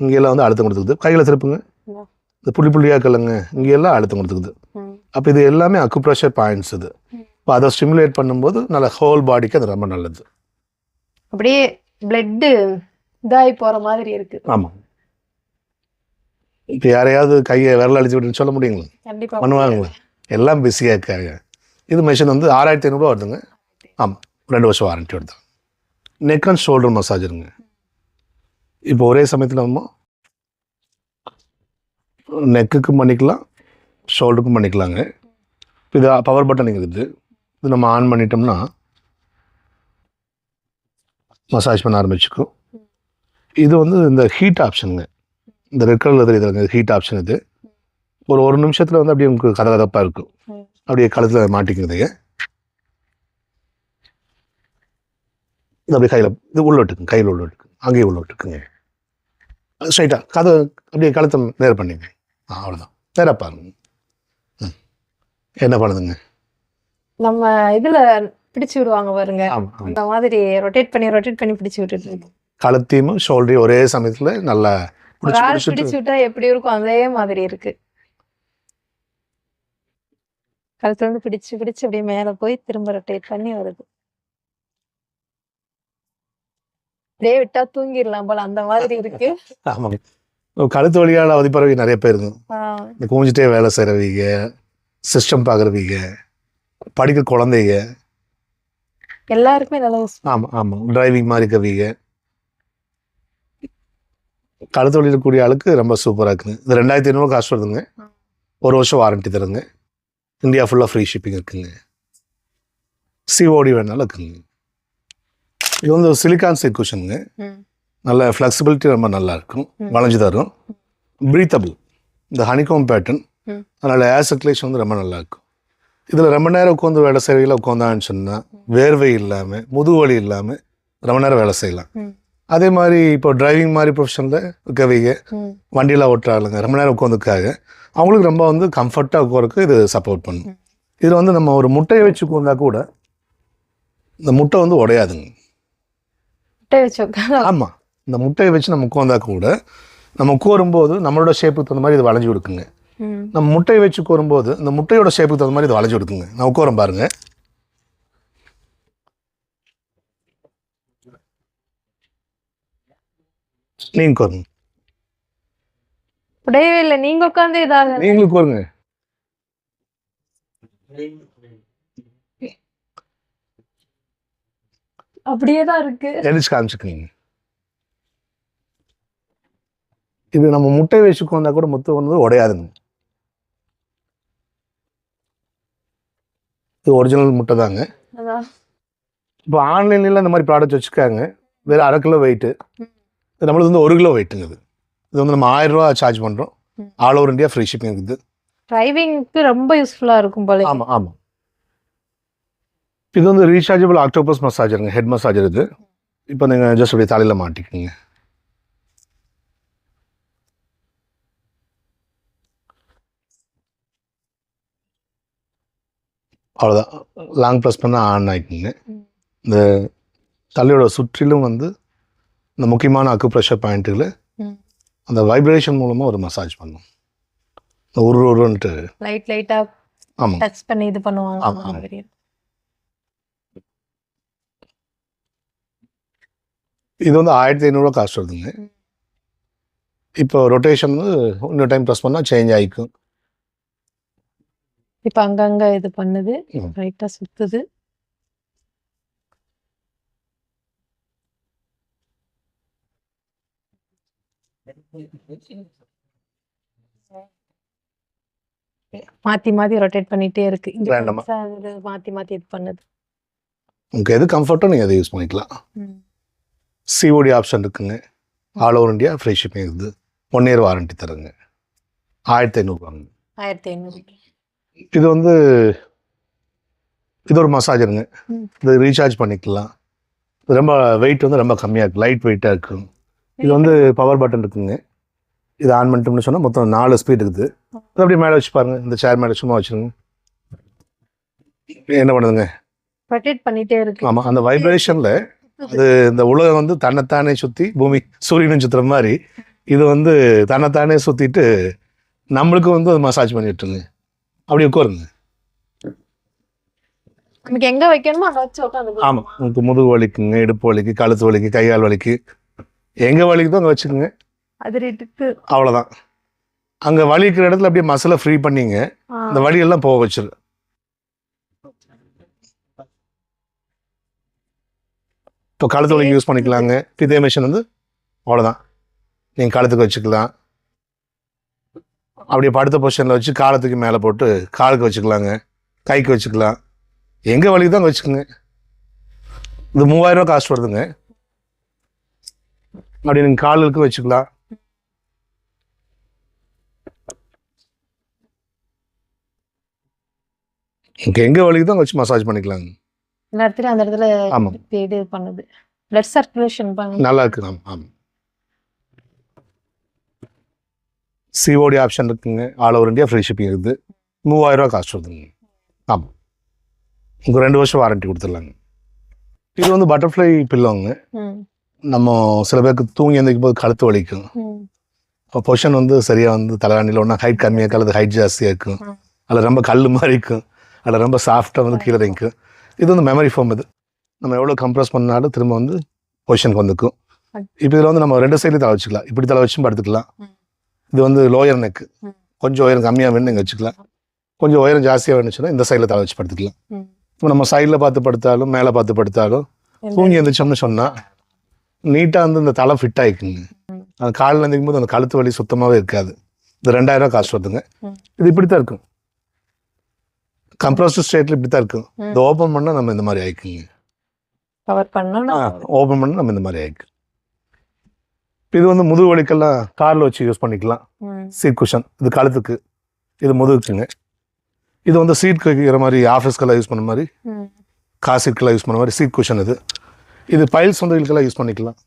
இங்கெல்லாம் வந்து அழுத்தம் கொடுத்துக்குது. கையில் திருப்புங்க. இந்த புள்ளியாக்கலங்க, இங்கெல்லாம் அழுத்தம் கொடுத்துக்குது. அப்போ இது எல்லாமே அக்குப்ரெஷர் பாயிண்ட்ஸ். இது இப்போ அதை ஸ்டிமுலேட் பண்ணும்போது நல்ல ஹோல் பாடிக்கு அது ரொம்ப நல்லது. அப்படியே பிளட்டு இதாகி போகிற மாதிரி இருக்கு. ஆமாம். இப்போ யாரையாவது கையை விரல் அடிச்சு விட்டுன்னு சொல்ல முடியுங்களா? கண்டிப்பாக பண்ணுவாங்களா? எல்லாம் பிஸியாக இருக்காங்க. இது மிஷின் வந்து 6500 வருதுங்க. ஆமாம். 2 வருஷம் வாரண்டி வருது. நெக் அண்ட் ஷோல்டர் மசாஜருங்க. இப்போ ஒரே சமயத்தில் நம்ம நெக்குக்கும் பண்ணிக்கலாம், ஷோல்டருக்கும் பண்ணிக்கலாங்க. இது பவர் பட்டன் இருக்குது. இது நம்ம ஆன் பண்ணிட்டோம்னா மசாஜ் பண்ண ஆரம்பிச்சுக்கும். இது வந்து இந்த ஹீட் ஆப்ஷனுங்க. இந்த ரெட் கலரில் தெரியுதுங்க, ஹீட் ஆப்ஷன். இது ஒரு நிமிஷத்தில் வந்து அப்படியே உங்களுக்கு கதகதப்பாக இருக்கும். அப்படியே கழுத்தில் மாட்டிக்குதுங்க. இது அப்படியே கையில் இது உள்ள விட்டுக்குங்க. கையில் உள்ள விட்டுக்கு, அங்கேயே உள்ள விட்டுக்குங்க. ஸ்ட்ரைட்டாக கதை அப்படியே கழுத்தை நேர் பண்ணிங்க. அவ்வளோதான். நேராக பாருங்க. என்ன பண்ணுதுங்க, நம்ம இதில் பிடிச்சி விடுவாங்க பாருங்க, அந்த மாதிரி ரொட்டேட் பண்ணி பிடிச்சி விட்டுட்டு கழுத்தையும் ஷோல்டரையும் ஒரே சமயத்தில் நல்லா பிடிச்சி விட்டா எப்படி இருக்கும் அதே மாதிரி இருக்கு. கழுத்துல இருந்து பிடிச்சு அப்படியே மேல போய் திரும்ப ரொட்டேட் பண்ணி வருது. அப்படியே விட்டா தூங்கிடலாம் போல அந்த மாதிரி இருக்கு. ஆமாங்க. கழுத்து வழியால் அவதிப்படுறவங்க நிறைய பேர் இருக்கும். இந்த குமிஞ்சிட்டே வேலை செய்கிறவங்க, சிஸ்டம் பார்க்குறவங்க, படிக்கிற குழந்தைங்க, எல்லாருக்குமே நல்லா. ஆமாம் ஆமாம். டிரைவிங் மாதிரி இருக்கவங்க, கழுத்து வலி இருக்கக்கூடிய ஆளுக்கு ரொம்ப சூப்பராக இருக்குங்க. இது 2500 காஸ்ட் வருதுங்க. 1 வருஷம் வாரண்டி தருங்க. இந்தியா ஃபுல்லாக ஃப்ரீ ஷிப்பிங் இருக்குங்க. சிஓடி வேணாலும் இருக்குங்க. இது வந்து சிலிக்கான் சீட் குஷனுங்க. நல்ல ஃப்ளெக்சிபிலிட்டி ரொம்ப நல்லா இருக்கும். வளைஞ்சு தரும். ப்ரீத்தபிள். இந்த ஹனிகாம் பேட்டர்ன். அதனால் ஏர் சர்க்குலேஷன் வந்து ரொம்ப நல்லா இருக்கும். இதில் ரொம்ப நேரம் உட்காந்து வேலை செய்யல உட்காந்தான்னு சொன்னால் வேர்வை இல்லாமல் முதுகு வலி இல்லாமல் ரொம்ப நேரம் வேலை செய்யலாம். அதே மாதிரி இப்போ டிரைவிங் மாதிரி ப்ரொஃபஷனில் இருக்கவங்க வண்டியெலாம் ஓட்டுறாளுங்க ரொம்ப நேரம் உட்காந்துக்காக அவங்களுக்கு ரொம்ப வந்து கம்ஃபர்ட்டாக உட்காருக்கு இது சப்போர்ட் பண்ணும். இதில் வந்து நம்ம ஒரு முட்டையை வச்சு உட்காந்தா கூட இந்த முட்டை வந்து உடையாதுங்க. ஆமாம், இந்த முட்டையை வச்சு நம்ம உட்காந்தா கூட நம்ம உட்காரும்போது நம்மளோட ஷேப்புக்கு தகுந்த மாதிரி இது வளைஞ்சு கொடுக்குங்க. நம்ம முட்டையை வச்சு உட்காரும்போது இந்த முட்டையோட ஷேப்புக்கு தகுந்த மாதிரி இது வளைஞ்சு கொடுக்குங்க. நான் உட்காரம் பாருங்க. நீங்க உட்காருங்க. உடையவே இல்லை, நீங்க உட்காந்து இதாக நீங்களும் உட்காருங்க. அப்படியே தான் இருக்கு. எழுச்சி காமிச்சுக்கீங்க. இது நம்ம முட்டை வச்சு உட்காந்தா கூட முட்டை வந்து உடையாதுங்க. இது ஒரிஜினல் முட்டை தாங்க. இப்போ ஆன்லைன்ல இந்த மாதிரி ப்ராடக்ட் வச்சுருக்காங்க. வேறு 1/2 கிலோ வெயிட்டு. நம்மளுக்கு வந்து 1 கிலோ வெயிட்டுங்க. இது வந்து நம்ம 1000 ரூபா சார்ஜ் பண்ணுறோம். All over India free shipping இருக்குது. டிரைவிங்க்கு ரொம்ப யூஸ்ஃபுல்லாக இருக்கும் போல. ஆமாம் ஆமாம். இது வந்து ரீசார்ஜபிள் ஆக்டோபஸ் மசாஜருங்க. ஹெட் மசாஜர் இது. இப்போ நீங்கள் ஜஸ்ட் அப்படியே தலையில் மாட்டிக்குங்க. அவ்வளோதான். லாங் ப்ரெஸ் பண்ணால் ஆன் ஆகிக்குங்க. இந்த தலையோட சுற்றிலும் வந்து இந்த முக்கியமான அக்குப்ரெஷர் பாயிண்ட்டுகளை அந்த வைப்ரேஷன் மூலமாக ஒரு மசாஜ் பண்ணும். இந்த உருன்ட்டு லைட்டாக ஆமாம் டச் பண்ணி இது பண்ணுவாங்க. ஆமாம். இது வந்து 1500 காஸ்ட் வருதுங்க. இப்போ ரொட்டேஷன் வந்து இன்னொரு டைம் ப்ரெஸ் பண்ணால் சேஞ்ச் ஆகிக்கும். இப்போ அங்கங்க இது பண்ணுது, ரைட்டா சுத்துது. மாத்தி மாத்தி ரொட்டேட் பண்ணிட்டே இருக்கு. Random-ஆ. மாத்தி மாத்தி இது பண்ணுது. உங்களுக்கு எது கம்ஃபர்ட்டோ நீங்கள் அதை யூஸ் பண்ணிக்கலாம். சிஓடி ஆப்ஷன் இருக்குங்க. All over India free shipping இருக்குது. 1 இயர் வாரண்டி தருங்க. 1500 வாங்க. 1500. இது வந்து இது ஒரு மசாஜருங்க. இது ரீசார்ஜ் பண்ணிக்கலாம். இது ரொம்ப வெயிட் வந்து ரொம்ப கம்மியாக இருக்குது. லைட் வெயிட்டாக இருக்கும். இது வந்து பவர் பட்டன் இருக்குங்க. இது ஆன் பண்ணிட்டோம்னு சொன்னால் மொத்தம் 4 ஸ்பீட் இருக்குது. அது அப்படியே மேலே வச்சு பாருங்கள். இந்த சேர் மேலே சும்மா வச்சுருங்க. என்ன பண்ணுதுங்க? ரொட்டேட் பண்ணிட்டே இருக்கு. ஆமாம், அந்த வைப்ரேஷனில் அது இந்த உலகம் வந்து தன்னைத்தானே சுற்றி பூமி சூரியனும் சுற்றுற மாதிரி இது வந்து தன்னைத்தானே சுற்றிட்டு நம்மளுக்கு வந்து அது மசாஜ் பண்ணிட்டுருங்க. அப்படி உட்காருங்க. நமக்கு எங்க வைக்கணுமோ அங்க வச்சு உட்காந்து. ஆமாம், உங்களுக்கு முதுகு வலிக்குங்க, இடுப்பு வலிக்கு, கழுத்து வலிக்கு, கைகால் வலிக்கு, எங்கே வலிக்குதோ அங்கே வச்சுக்கோங்க. அது ரேட்டுக்கு அவ்வளோதான். அங்கே வலிக்கிற இடத்துல அப்படியே மசிலை ஃப்ரீ பண்ணிங்க. இந்த வலியெல்லாம் போக வச்சிரு. இப்போ கழுத்து வலிக்கு யூஸ் பண்ணிக்கலாங்க. இதே மிஷின் வந்து அவ்வளோதான். நீங்கள் கழுத்துக்கு வச்சுக்கலாம். அப்படியே படுத்த பொசிஷனில் வச்சு காலத்துக்கு மேலே போட்டு காலுக்கு வச்சுக்கலாங்க, கைக்கு வச்சுக்கலாம். எங்கே வலிக்கு தான் வச்சுக்கோங்க. இது 3000 ரூபா காஸ்ட் வருதுங்க. அப்படி நீங்கள் காலுக்கு வச்சுக்கலாம். எங்கே வலிக்கு தான் வச்சு மசாஜ் பண்ணிக்கலாங்க. இந்த இடத்துல அந்த இடத்துல ஆமாம், இது பண்ணுது. பிளட் சர்க்குலேஷன் பண்ணி நல்லா இருக்கு. ஆமாம் ஆமாம். சிஓடி ஆப்ஷன் இருக்குங்க. All over India free shipping இருக்குது. 3000 ரூபா காஸ்ட் வருதுங்க. ஆமாம், உங்களுக்கு 2 வருஷம் வாரண்டி கொடுத்துடலாங்க. இது வந்து பட்டர்ஃப்ளை பில்லோங்க. நம்ம சில பேருக்கு தூங்கி எந்திரிக்கும் போது கழுத்து வலிக்கும். பொசிஷன் வந்து சரியாக வந்து தலைவாண்டியில் ஒன்றா ஹைட் கம்மியாக இருக்கும், அல்லது ஹைட் ஜாஸ்தியாக இருக்கும், அதில் ரொம்ப கல் மாதிரி இருக்கும், அதில் ரொம்ப சாஃப்டாக வந்து கீழே இறங்கிக்கும். இது வந்து மெமரி ஃபோம். இது நம்ம எவ்வளோ கம்ப்ரஸ் பண்ணாலும் திரும்ப வந்து பொசிஷனுக்கு வந்துக்கும். இப்போ இதில் வந்து நம்ம 2 சைட்லையும் தலை வச்சுக்கலாம். இப்படி தலை வச்சும் படுத்துக்கலாம். இது வந்து லோயர் நெக்கு. கொஞ்சம் உயரம் கம்மியாக வேணும் நீங்கள் வச்சுக்கலாம். கொஞ்சம் உயரம் ஜாஸ்தியாக வேணுச்சுன்னா இந்த சைடில் தலை வச்சு படுத்துக்கலாம். இப்போ நம்ம சைடில் பார்த்து படுத்தாலும் மேலே பார்த்து படுத்தாலும் தூங்கி எழுந்திரிச்சோம்னு சொன்னால் நீட்டாக வந்து இந்த தலை ஃபிட் ஆகிக்குங்க. அந்த காலில் எழுந்திக்கும் போது அந்த கழுத்து வலி சுத்தமாகவே இருக்காது. இது 2000 காசு வருதுங்க. இது இப்படி தான் இருக்கும், கம்ப்ரஸ்டு ஸ்டேட்டில் இப்படி தான் இருக்கும். இது ஓப்பன் பண்ணால் நம்ம இந்த மாதிரி ஆயிக்குங்க. கவர் பண்ணோம். ஓப்பன் பண்ணால் நம்ம இந்த மாதிரி ஆயிக்கும். இது வந்து முதுகு வலிக்கெல்லாம் காரில் வச்சு யூஸ் பண்ணிக்கலாம். சீட் குஷன் இது கழுத்துக்கு, இது முதுகுக்குங்க. இது வந்து சீட் வைக்கிற மாதிரி ஆஃபீஸ்க்கெல்லாம் யூஸ் பண்ண மாதிரி, கார் சீட்கெல்லாம் யூஸ் பண்ண மாதிரி சீட் குஷன் இது. இது பைல்ஸ் வந்து இதுக்கெல்லாம் யூஸ் பண்ணிக்கலாம்,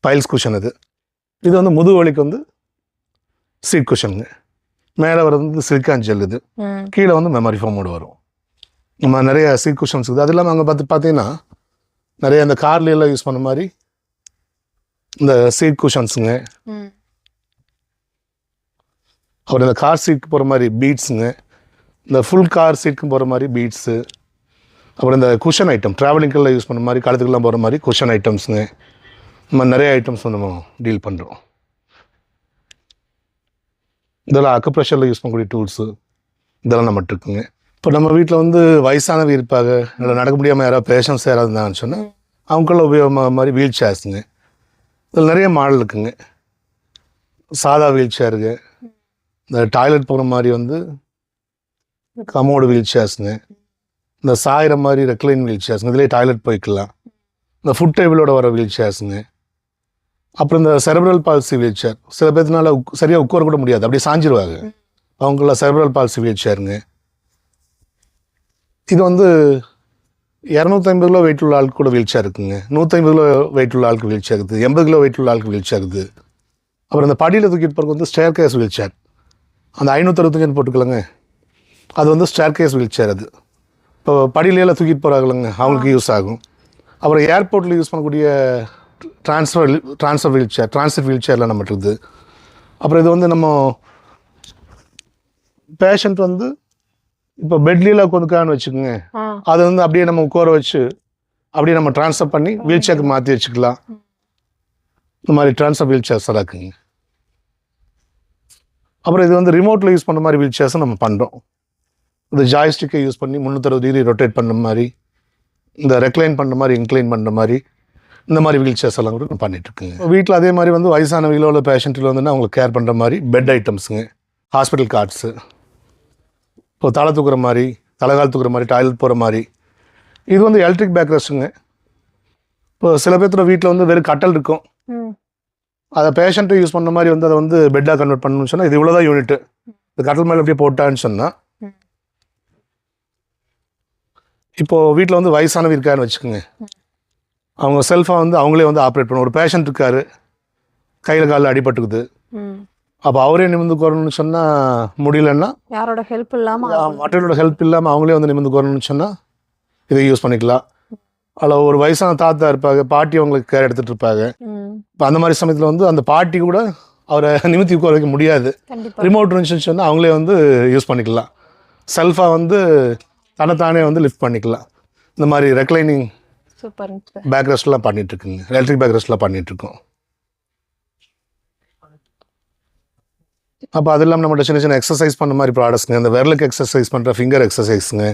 பைல்ஸ் குஷன் இது. இது வந்து முதுகு வலிக்கு வந்து சீட் குஷனுங்க. மேலே வர்றது வந்து சிலிக்கான் ஜெல், இது கீழே வந்து மெமரி ஃபோமோடு வரும். நம்ம நிறைய சீட் குஷன்ஸ் இருக்குது. அது இல்லாமல் அங்கே பார்த்தீங்கன்னா நிறைய இந்த கார்லாம் யூஸ் பண்ண மாதிரி இந்த சீட் குஷன்ஸுங்க. அப்புறம் இந்த கார் சீட்டுக்கு போகிற மாதிரி பீட்ஸுங்க, இந்த ஃபுல் கார் சீட்டுக்கு போகிற மாதிரி பீட்ஸு. அப்புறம் இந்த குஷன் ஐட்டம் ட்ராவலிங்கெல்லாம் யூஸ் பண்ண மாதிரி, காலத்துக்கெல்லாம் போகிற மாதிரி குஷன் ஐட்டம்ஸுங்க. நம்ம நிறைய ஐட்டம்ஸ் வந்து நம்ம டீல் பண்ணுறோம். இதெல்லாம் அக்குப்ரெஷரில் யூஸ் பண்ணக்கூடிய டூல்ஸு இதெல்லாம் நம்மகிட்ட இருக்குங்க. இப்போ நம்ம வீட்டில் வந்து வயசானவங்க இருப்பாங்க, இல்லை நடக்க முடியாமல் யாராவது பேஷன்ஸ் யாராவது இருந்தாங்கன்னு சொன்னால் அவங்களுக்குள்ள உபயோகமாக மாதிரி வீல் சேர்ஸுங்க. இதில் நிறைய மாடல் இருக்குங்க. சாதா வீல் சேருங்க, இந்த டாய்லெட் போகிற மாதிரி வந்து கமோடு வீல் சேர்ஸுங்க, இந்த சாயிற மாதிரி ரெக்லைன் வீல் சேர்ஸுங்க, இதுலேயே டாய்லெட் போய்க்கலாம். இந்த ஃபுட் டேபிளோட வர வீல் சேர்ஸுங்க. அப்புறம் இந்த செரெப்ரல் பால்சி வீல் சேர், சில பேர்த்தினால சரியாக உட்கார கூட முடியாது, அப்படியே சாஞ்சிருவாங்க, அவங்கள செரெப்ரல் பால்சி வீல் சேருங்க. இது வந்து 250 கிலோ வெயிட் உள்ள ஆளுக்கு கூட வீல் சேர் இருக்குங்க, 150 கிலோ வெயிட் உள்ள ஆளுக்கு வீல் சேர் இருக்குது, 80 கிலோ வெயிட் உள்ள ஆளுக்கு வீல் சேர் இருக்குது. அப்புறம் இந்த படியில் தூக்கிட்டு போகிறதுக்கு வந்து ஸ்டேர் கேஸ் வீல் சேர், அந்த 565 போட்டுக்கலங்க, அது வந்து ஸ்டேர் கேஸ் வீல் சேர். அது இப்போ படியிலெல்லாம் தூக்கிட்டு போகிறாங்களங்க, அவங்களுக்கு யூஸ் ஆகும். அப்புறம் ஏர்போர்ட்டில் யூஸ் பண்ணக்கூடிய transfer wheelchair, transit wheel சேர்லாம் நம்மகிட்ட இருக்குது. அப்புறம் இது வந்து நம்ம பேஷண்ட் வந்து இப்போ பெட்லியில் உட்காந்துக்கான்னு வச்சுக்கோங்க, அதை வந்து அப்படியே நம்ம உட்கார வச்சு அப்படியே நம்ம ட்ரான்ஸ்ஃபர் பண்ணி வீல் சேருக்கு மாற்றி வச்சுக்கலாம். இந்த மாதிரி ட்ரான்ஸ்ஃபர் வீல் சேர்ஸ் எல்லாம் இருக்குங்க. அப்புறம் இது வந்து ரிமோட்டில் யூஸ் பண்ணுற மாதிரி வீல் சேர்ஸும் நம்ம பண்ணுறோம். இந்த ஜாய்ஸ்டிக்கை யூஸ் பண்ணி 360 டிகிரி ரொட்டேட் பண்ணுற மாதிரி, இந்த ரெக்ளைன் பண்ணுற மாதிரி, இன்க்ளைன் பண்ணுற மாதிரி, இந்த மாதிரி வீல் சேர்ஸ் எல்லாம் கூட பண்ணிகிட்ருக்குங்க. வீட்டில் அதே மாதிரி வந்து வயசானவங்களோ இல்லை பேஷண்ட்டில் வந்துன்னா அவங்களுக்கு கேர் பண்ணுற மாதிரி பெட் ஐட்டம்ஸுங்க, ஹாஸ்பிட்டல் கார்ட்ஸு, இப்போ தலை தூக்குற மாதிரி, தலைகால் தூக்குற மாதிரி, டாய்லெட் போகிற மாதிரி. இது வந்து எலக்ட்ரிக் பேக் ரெஸ்ட்டுங்க. இப்போ சில பேர்த்தோட வீட்டில் வந்து வெறும் கட்டல் இருக்கும், அதை பேஷண்ட்டு யூஸ் பண்ணுற மாதிரி வந்து அதை வந்து பெட்டாக கன்வெர்ட் பண்ணணும்னு சொன்னால் இது இவ்வளோதான் யூனிட்டு, இந்த கட்டல் மேலே அப்படியே போட்டான்னு சொன்னால், இப்போது வீட்டில் வந்து வயசானவங்க இருக்காருன்னு வச்சுக்கோங்க, அவங்க செல்ஃபாக வந்து அவங்களே வந்து ஆப்ரேட் பண்ணுவோம். ஒரு பேஷண்ட் இருக்கார், கையில் காலில் அடிபட்டுக்குது, அப்போ அவரே நிமிந்து கோரணும்னு சொன்னால் முடியலன்னா, யாரோட ஹெல்ப் இல்லாமல், மற்றவரோட ஹெல்ப் இல்லாமல் அவங்களே வந்து நிமிந்து கோரணும்னு சொன்னால் இதை யூஸ் பண்ணிக்கலாம். அதில் ஒரு வயசான தாத்தா இருப்பாங்க, பாட்டி அவங்களுக்கு கேர் எடுத்துகிட்டு இருப்பாங்க. இப்போ அந்த மாதிரி சமயத்தில் வந்து அந்த பாட்டி கூட அவரை நிமித்தி உட்கார வைக்க முடியாது, ரிமோட் இருந்துச்சுன்னு சொன்னால் அவங்களே வந்து யூஸ் பண்ணிக்கலாம். செல்ஃபாக வந்து தன்னைத்தானே வந்து லிஃப்ட் பண்ணிக்கலாம். இந்த மாதிரி ரெக்ளைனிங் பேக் ரெஸ்ட்லாம் பண்ணிகிட்ருக்குங்க, எலக்ட்ரிக் பேக் ரெஸ்ட்லாம் பண்ணிகிட்ருக்கோம். அப்போ அது இல்லாமல் நம்மகிட்ட சின்ன சின்ன எக்ஸசைஸ் பண்ண மாதிரி ப்ராடக்ட்ஸுங்க, இந்த விரலுக்கு எக்ஸசைஸ் பண்ணுற ஃபிங்கர் எக்ஸசைஸுங்க,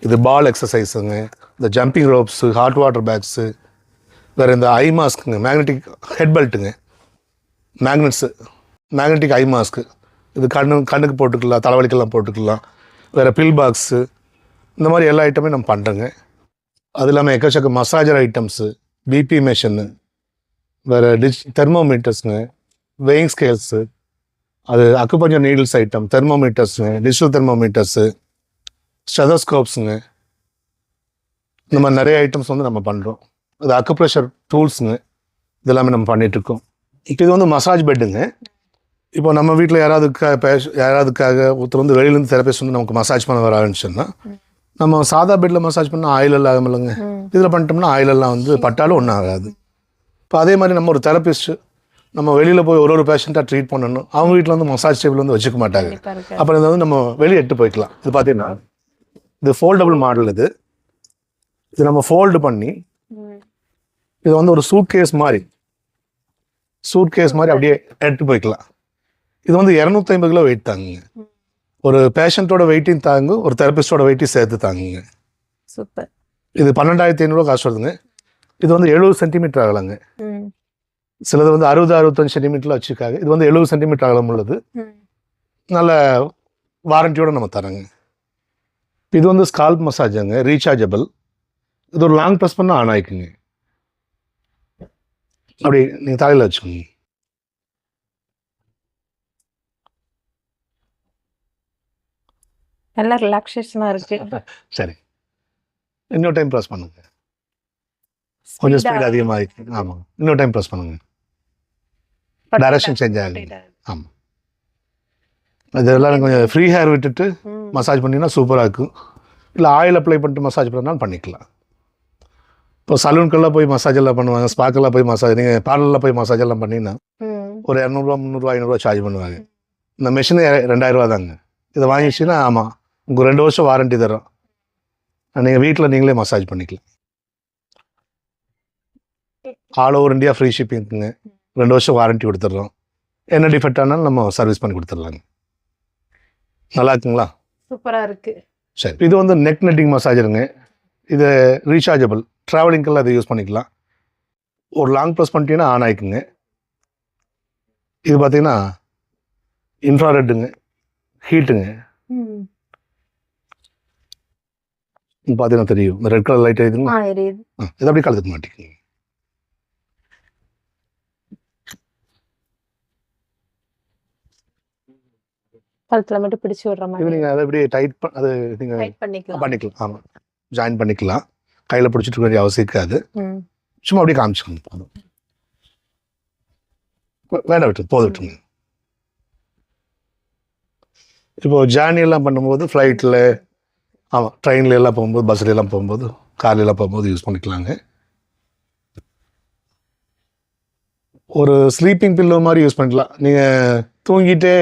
இது பால் எக்ஸசைஸுங்க, இந்த jumping ropes, hot water bags, வேறு இந்த ஐ மாஸ்க்குங்க, மேக்னெட்டிக் ஹெட் பெல்ட்டுங்க, மேக்னெட்டிக் ஐ மாஸ்க்கு, இது கண்ணுக்கு போட்டுக்கலாம், தலைவலிக்கெல்லாம் போட்டுக்கலாம். வேறு பில் பாக்ஸு, இந்த மாதிரி எல்லா ஐட்டமே நம்ம பண்ணுறோங்க. அது இல்லாமல் எக்கச்சக்க மசாஜர் ஐட்டம்ஸு, பிபி மெஷின்னு, வேறு தெர்மோமீட்டர்ஸுங்க, வெயிங் ஸ்கேல்ஸு, அது அக்குபஞ்சர் நீடில்ஸ் ஐட்டம், தெர்மோமீட்டர்ஸுங்க, டிஜிட்டல் தெர்மோமீட்டர்ஸு, ஸ்டெதோஸ்கோப்ஸுங்க, இந்த மாதிரி நிறைய ஐட்டம்ஸ் வந்து நம்ம பண்ணுறோம். அது அக்குப்ரெஷர் டூல்ஸுங்க, இதெல்லாமே நம்ம பண்ணிகிட்ருக்கோம். இப்போ இது வந்து மசாஜ் பெட்டுங்க. இப்போ நம்ம வீட்டில் யாராவதுக்காக ஒருத்தர் வந்து வெளியிலேருந்து தெரபிஸ்ட் வந்து நமக்கு மசாஜ் பண்ண வர ஆரம்பிச்சோன்னா, நம்ம சாதா பெட்டில் மசாஜ் பண்ணால் ஆயில் எல்லாம் ஆகுமில்லைங்க, இதில் பண்ணிட்டோம்னா ஆயிலெல்லாம் வந்து பட்டாலும் ஒன்றும் ஆகாது. இப்போ அதே மாதிரி நம்ம ஒரு தெரபிஸ்ட்டு நம்ம வெளியில் போய் ஒரு பேஷண்ட்டாக ட்ரீட் பண்ணணும், அவங்க வீட்டில் வந்து மசாஜ் டேபிள் வந்து வச்சுக்க மாட்டாங்க. அப்புறம் இதை வந்து நம்ம வெளியே எடுத்து போய்க்கலாம். இது பார்த்தீங்கன்னா இது ஃபோல்டபுள் மாடல். இது நம்ம ஃபோல்டு பண்ணி இது வந்து ஒரு சூட் கேஸ் மாதிரி அப்படியே எடுத்து போய்க்கலாம். இது வந்து 250 கிலோ வெயிட் தாங்குங்க. ஒரு பேஷண்ட்டோட வெயிட்டையும் தாங்கு, ஒரு தெரபிஸ்டோட வெயிட்டையும் சேர்த்து தாங்குங்க. சூப்பர். இது 12,500 காசு வருதுங்க. இது வந்து 70 சென்டிமீட்டர் ஆகலாங்க. சிலது வந்து 60-65 சென்டிமீட்டரில் வச்சுருக்காங்க. இது வந்து 70 சென்டிமீட்டர் அகலம் உள்ளது. நல்ல வாரண்டியோடு நம்ம தரோங்க. இது வந்து ஸ்கால்ப் மசாஜுங்க, ரீசார்ஜபிள். இது ஒரு லாங் ப்ரெஸ் பண்ணால் ஆன் ஆகிக்குங்க. அப்படி நீங்கள் தலையில் வச்சுக்கோங்க. நல்லா ரிலாக்ஸேஷனாக இருக்குது. சரி, இன்னொரு டைம் ப்ரெஸ் பண்ணுங்க. கொஞ்சம் ஸ்பீட் அதிகமாக இருக்கு. ஆமாங்க, இன்னொரு டைம் ப்ரெஸ் பண்ணுங்க. டைரக்ஷன் சேஞ்ச் ஆகுங்க. ஆமாம், இதெல்லாம் கொஞ்சம் ஃப்ரீ ஹேர் விட்டுட்டு மசாஜ் பண்ணிங்கன்னா சூப்பராக இருக்கும். இல்லை ஆயில் அப்ளை பண்ணிட்டு மசாஜ் பண்ணாலும் பண்ணிக்கலாம். இப்போ சலூனுக்கெல்லாம் போய் மசாஜ் எல்லாம் பண்ணுவாங்க, ஸ்பாக்கெல்லாம் போய் மசாஜ், நீங்கள் பார்லரில் போய் மசாஜ் எல்லாம் பண்ணிங்கன்னா ஒரு 200 300 500 சார்ஜ் பண்ணுவாங்க. இந்த மிஷினு 2000 தாங்க. இதை வாங்கிச்சுன்னா ஆமாம், உங்களுக்கு 2 வருஷம் வாரண்டி தரும். நீங்கள் வீட்டில் நீங்களே மசாஜ் பண்ணிக்கலாம். All over India free shipping இருக்குங்க. 2 வருஷம் வாரண்டி கொடுத்துட்றோம். என்ன டிஃபெக்ட் ஆனாலும் நம்ம சர்வீஸ் பண்ணி கொடுத்துடலாங்க. நல்லா இருக்குங்களா? சூப்பராக இருக்குது. சரி, இது வந்து நெக் நெட்டிங் மசாஜருங்க. இது ரீசார்ஜபிள், ட்ராவலிங்கெல்லாம் இதை யூஸ் பண்ணிக்கலாம். ஒரு லாங் ப்ரெஸ் பண்ணிட்டீங்கன்னா ஆன் ஆகிக்குங்க. இது பார்த்தீங்கன்னா இன்ஃப்ராரெட்டுங்க, ஹீட்டுங்க. பார்த்தீங்கன்னா தெரியும், இந்த ரெட் கலர் லைட் எதுங்க இது அப்படியே கலந்துக்க மாட்டேங்குங்க. கழுத்தில் மட்டும் பிடிச்சி விடுற மாதிரி. இது நீங்கள் அதை அப்படியே டைட் அது நீங்கள் பண்ணிக்கலாம். ஆமாம், ஜாயின் பண்ணிக்கலாம். கையில் பிடிச்சிட்டு இருக்க வேண்டிய அவசியம் இருக்காது. சும்மா அப்படியே காமிச்சுக்கணும். வேண்டாம், விட்டு போதுட்டுங்க. இப்போது ஜேர்னி எல்லாம் பண்ணும்போது ஃப்ளைட்டில், ஆமாம், ட்ரெயினில் எல்லாம் போகும்போது, பஸ்ஸில் எல்லாம் போகும்போது, கார்ல எல்லாம் போகும்போது யூஸ் பண்ணிக்கலாங்க. ஒரு ஸ்லீப்பிங் பில்லோ மாதிரி யூஸ் பண்ணிக்கலாம். நீங்கள் தூங்கிட்டே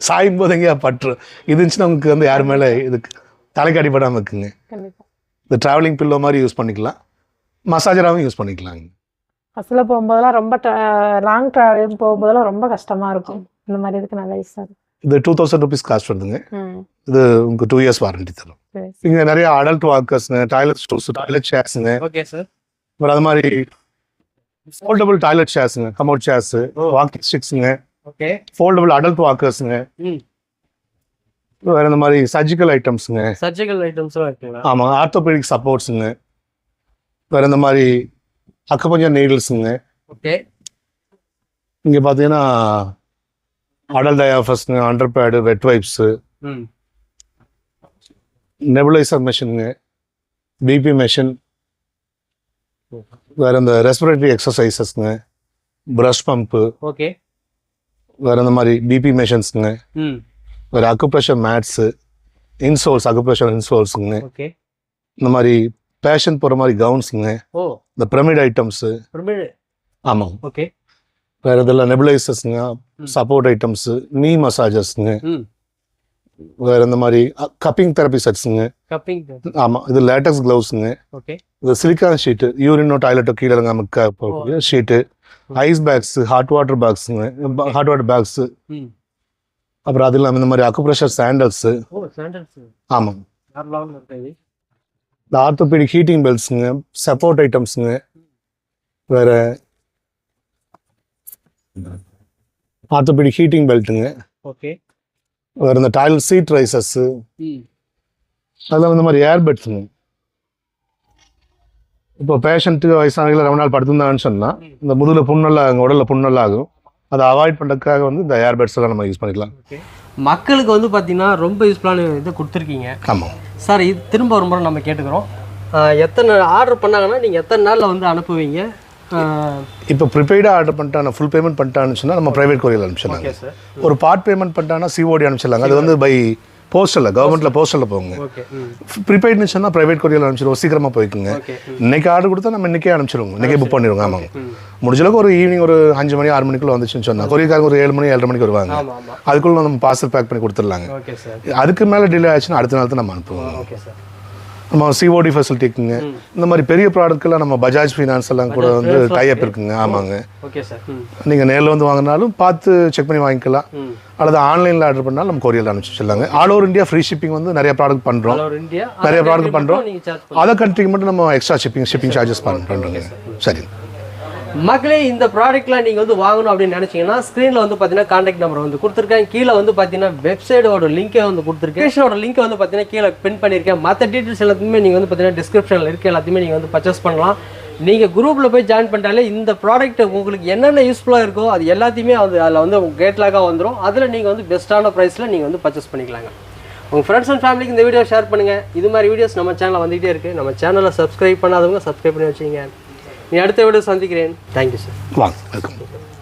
சாயும் போது எங்கேயா பற்று இது இருந்துச்சுன்னா உங்களுக்கு வந்து யார் மேலே இதுக்கு தலைக்கு அடிப்படாமல் இருக்குங்க. இந்த ட்ராவலிங் பில்லோ மாதிரி யூஸ் பண்ணிக்கலாம். மசாஜராகவும் யூஸ் பண்ணிக்கலாங்க. பஸ்ஸில் போகும்போதெல்லாம் ரொம்ப லாங் ட்ராவல் போகும்போதெல்லாம் ரொம்ப கஷ்டமாக இருக்கும். இந்த மாதிரி இதுக்கு நல்லா யூஸாக இருக்கும். இது 2000 rupees காஸ்ட் வருதுங்க. இது உங்களுக்கு 2 years வாரண்டி தரும். இங்கே நிறைய அடல்ட் வாக்கர்ஸுங்க, டாய்லெட் ஸ்டூல்ஸ், டாய்லெட் சேர்ஸுங்க. Okay sir. அப்புறம் அது மாதிரி ஃபோல்டபுள் டாய்லெட் சேர்ஸுங்க, கமோட் சேர்ஸ், வாக்கிங் ஸ்டிக்ஸுங்க, ஓகே, ஃபோல்டபுள் அடல்ட் வாக்கர்ஸுங்க. வேற இந்த மாதிரி சர்ஜிக்கல் ஐட்டம்ஸுங்க, சர்ஜிக்கல் ஐட்டம்ஸ்லாம் இருக்குங்களா? ஆமாம், ஆர்த்தோபெடிக் சப்போர்ட்ஸுங்க. வேற இந்த மாதிரி அக்குபஞ்சர் நீடில்ஸுங்க. ஓகே, இங்கே பார்த்தீங்கன்னா அடல்ட் டயாஃபஸ்ங்க, அண்டர் பேடு, வெட் வைப்ஸு, நெபுலைசர் மெஷினுங்க, பிபி மெஷின். வேற இந்த ரெஸ்பிரேட்டரி எக்ஸசைசஸ்ங்க, பிரஷ் பம்பு. ஓகே, வேற இந்த மாதிரி பிபி மெஷின்ஸுங்க. வேற அக்குப்ரெஷர் மேட்ஸு, இன்சோல்ஸ், அக்குப்ரெஷர் இன்சோல்ஸுங்க. ஓகே, இந்த மாதிரி பேஷன் போகிற மாதிரி கவுன்ஸுங்க. ஓ, இந்த பிரமிட் ஐட்டம்ஸு. ஆமாம். ஓகே, வேற இதெல்லாம் நெபுலைசர்ஸுங்க, சப்போர்ட் ஐட்டம்ஸு, நீ மசாஜஸ்ங்க. வேற இந்த மாதிரி கப்பிங் தெரப்பி செட்ஸுங்க. கப்பிங், ஆமாம், இது லேட்டக்ஸ் க்ளவுஸுங்க. ஓகே, இது சிலிக்கான் ஷீட்டு, யூரினோ டாய்லெட்டோ கீழே இறங்காம sheet, ice packs, hot water பேக்ஸுங்க, ஹாட் வாட்டர் பேக்ஸு. அப்புறம் அது இல்லாமல் இந்த மாதிரி அக்குப்ரெஷர் சாண்டல்ஸு. ஆமாம், இந்த ஆர்த்தோபெடிக் ஹீட்டிங் பெல்ட்ஸுங்க, சப்போர்ட் ஐட்டம்ஸுங்க. வேற ஆர்த்தோபெடிக் ஹீட்டிங் பெல்ட்டுங்க. ஓகே, வேற இந்த டாய்லெட் சீட் ரைசஸ்ஸு. அதெல்லாம் இந்த மாதிரி ஏர்பெட்ஸுங்க. இப்போ பேஷண்ட்டு வயசானவங்களை ரொம்ப நாள் படுத்துருந்தாங்கன்னு சொன்னால் இந்த முதுகில் புண்ணெல்லாம், அங்கே உடலில் புண்ணெல்லாம் ஆகும். அதை அவாய்ட் பண்ணுறதுக்காக வந்து இந்த ஏர்பெட்ஸ் எல்லாம் நம்ம யூஸ் பண்ணிக்கலாம். மக்களுக்கு வந்து பார்த்தீங்கன்னா ரொம்ப யூஸ்ஃபுல்லான இது கொடுத்துருக்கீங்க. ஆமாம் சார், இது திரும்ப ஒரு முறை நம்ம கேட்டுக்கிறோம். எத்தனை ஆர்டர் பண்ணாங்கன்னா நீங்கள் எத்தனை நாளில் வந்து அனுப்புவீங்க? இப்போ ப்ரிபெய்டாக ஆர்டர் பண்ணிட்டான ஃபுல் பேமெண்ட் பண்ணிட்டான்னு சொன்னால் நம்ம ப்ரைவேட் கொரியர் அனுப்பிச்சிடலாங்க. ஒரு பார்ட் பேமெண்ட் பண்ணிட்டாங்கன்னா சிஓடி அனுப்பிச்சிடலாங்க. அது வந்து பை போஸ்டலில், கவர்மெண்ட்டில் போஸ்டலில் போகுங்க. ப்ரீபெய்ட்னு சொன்னால் ப்ரைவேட் கொரியர் அனுப்பிச்சிடுவோம், சீக்கிரமாக போய்க்குங்க. இன்னைக்கு ஆர்டர் கொடுத்தா நம்ம இன்றைக்கே அனுப்பிச்சிடுவோம், இன்றைக்கே புக் பண்ணிடுவோங்க. ஆமாங்க, முடிஞ்சளவுக்கு ஒரு ஈவினிங் ஒரு 5 மணி 6 மணிக்குள்ளே வந்துச்சுன்னு சொன்னால் கொரியர்காரங்க ஒரு 7 மணி 7:30 மணிக்கு வருவாங்க. அதுக்குள்ளே நம்ம பார்சல் பேக் பண்ணி கொடுத்துடலாங்க. அதுக்கு மேலே டிலே ஆச்சுன்னா அடுத்த நாள் தான் நம்ம அனுப்புவோம். நம்ம சிஓடி ஃபெசிலிட்டி இருக்குங்க. இந்த மாதிரி பெரிய ப்ராடக்ட்லாம் நம்ம பஜாஜ் ஃபைனான்ஸ் எல்லாம் கூட வந்து டைப் இருக்குங்க. ஆமாங்க, நீங்கள் நேரில் வந்து வாங்கினாலும் பார்த்து செக் பண்ணி வாங்கிக்கலாம். அல்லது ஆன்லைனில் ஆர்டர் பண்ணாலும் நம்ம கொரியரில் அனுப்பிச்சிடலாங்க. All over India free shipping வந்து நிறைய ப்ராடக்ட் பண்ணுறோம். அதர் கண்ட்ரிக்கு மட்டும் நம்ம எக்ஸ்ட்ரா ஷிப்பிங் சார்ஜஸ் பண்ணுறோங்க. சரி, மக்களே இந்த ப்ராடக்ட்லாம் நீங்கள் வந்து வாங்கணும் அப்படின்னு நினச்சிங்கன்னா ஸ்க்ரீனில் வந்து பார்த்தீங்கன்னா கான்டாக்ட் நம்பர் வந்து கொடுத்துருக்கேன். கீழே வந்து பார்த்தீங்கன்னா வெப்சைட்டோட லிங்கை வந்து கொடுத்துருக்கேன். வெப்சைட்டோட லிங்க் வந்து பார்த்தீங்கன்னா கீழே பின் பண்ணியிருக்கேன். மற்ற டீட்டெயில்ஸ் எல்லாத்தையுமே நீங்கள் வந்து பார்த்தீங்கன்னா டிஸ்கிரிப்ஷனில் இருக்குது, எல்லாத்தையுமே நீங்கள் வந்து பர்ச்சேஸ் பண்ணலாம். நீங்கள் குரூப்பில் போய் ஜாயின் பண்ணிட்டாலே இந்த ப்ராடக்ட் உங்களுக்கு என்னென்ன யூஸ்ஃபுல்லாக இருக்கோ அது எல்லாத்தையுமே வந்து அதில் வந்து கேட்லாக வந்துடும். அதில் நீங்கள் வந்து பெஸ்ட்டான ப்ரைஸில் நீங்கள் வந்து பர்ச்சேஸ் பண்ணிக்கலாங்க. உங்கள் ஃப்ரெண்ட்ஸ் அண்ட் ஃபேமிலிக்கு இந்த வீடியோ ஷேர் பண்ணுங்கள். இது மாதிரி வீடியோஸ் நம்ம சேனலில் வந்துகிட்டே இருக்குது. நம்ம சேனலை சப்ஸ்கிரைப் பண்ணாதவங்க சப்ஸ்கிரைப் பண்ணி வச்சுங்க. நீ அடுத்த வீடியோ சந்திக்கிறேன். Thank you sir. வாங்க.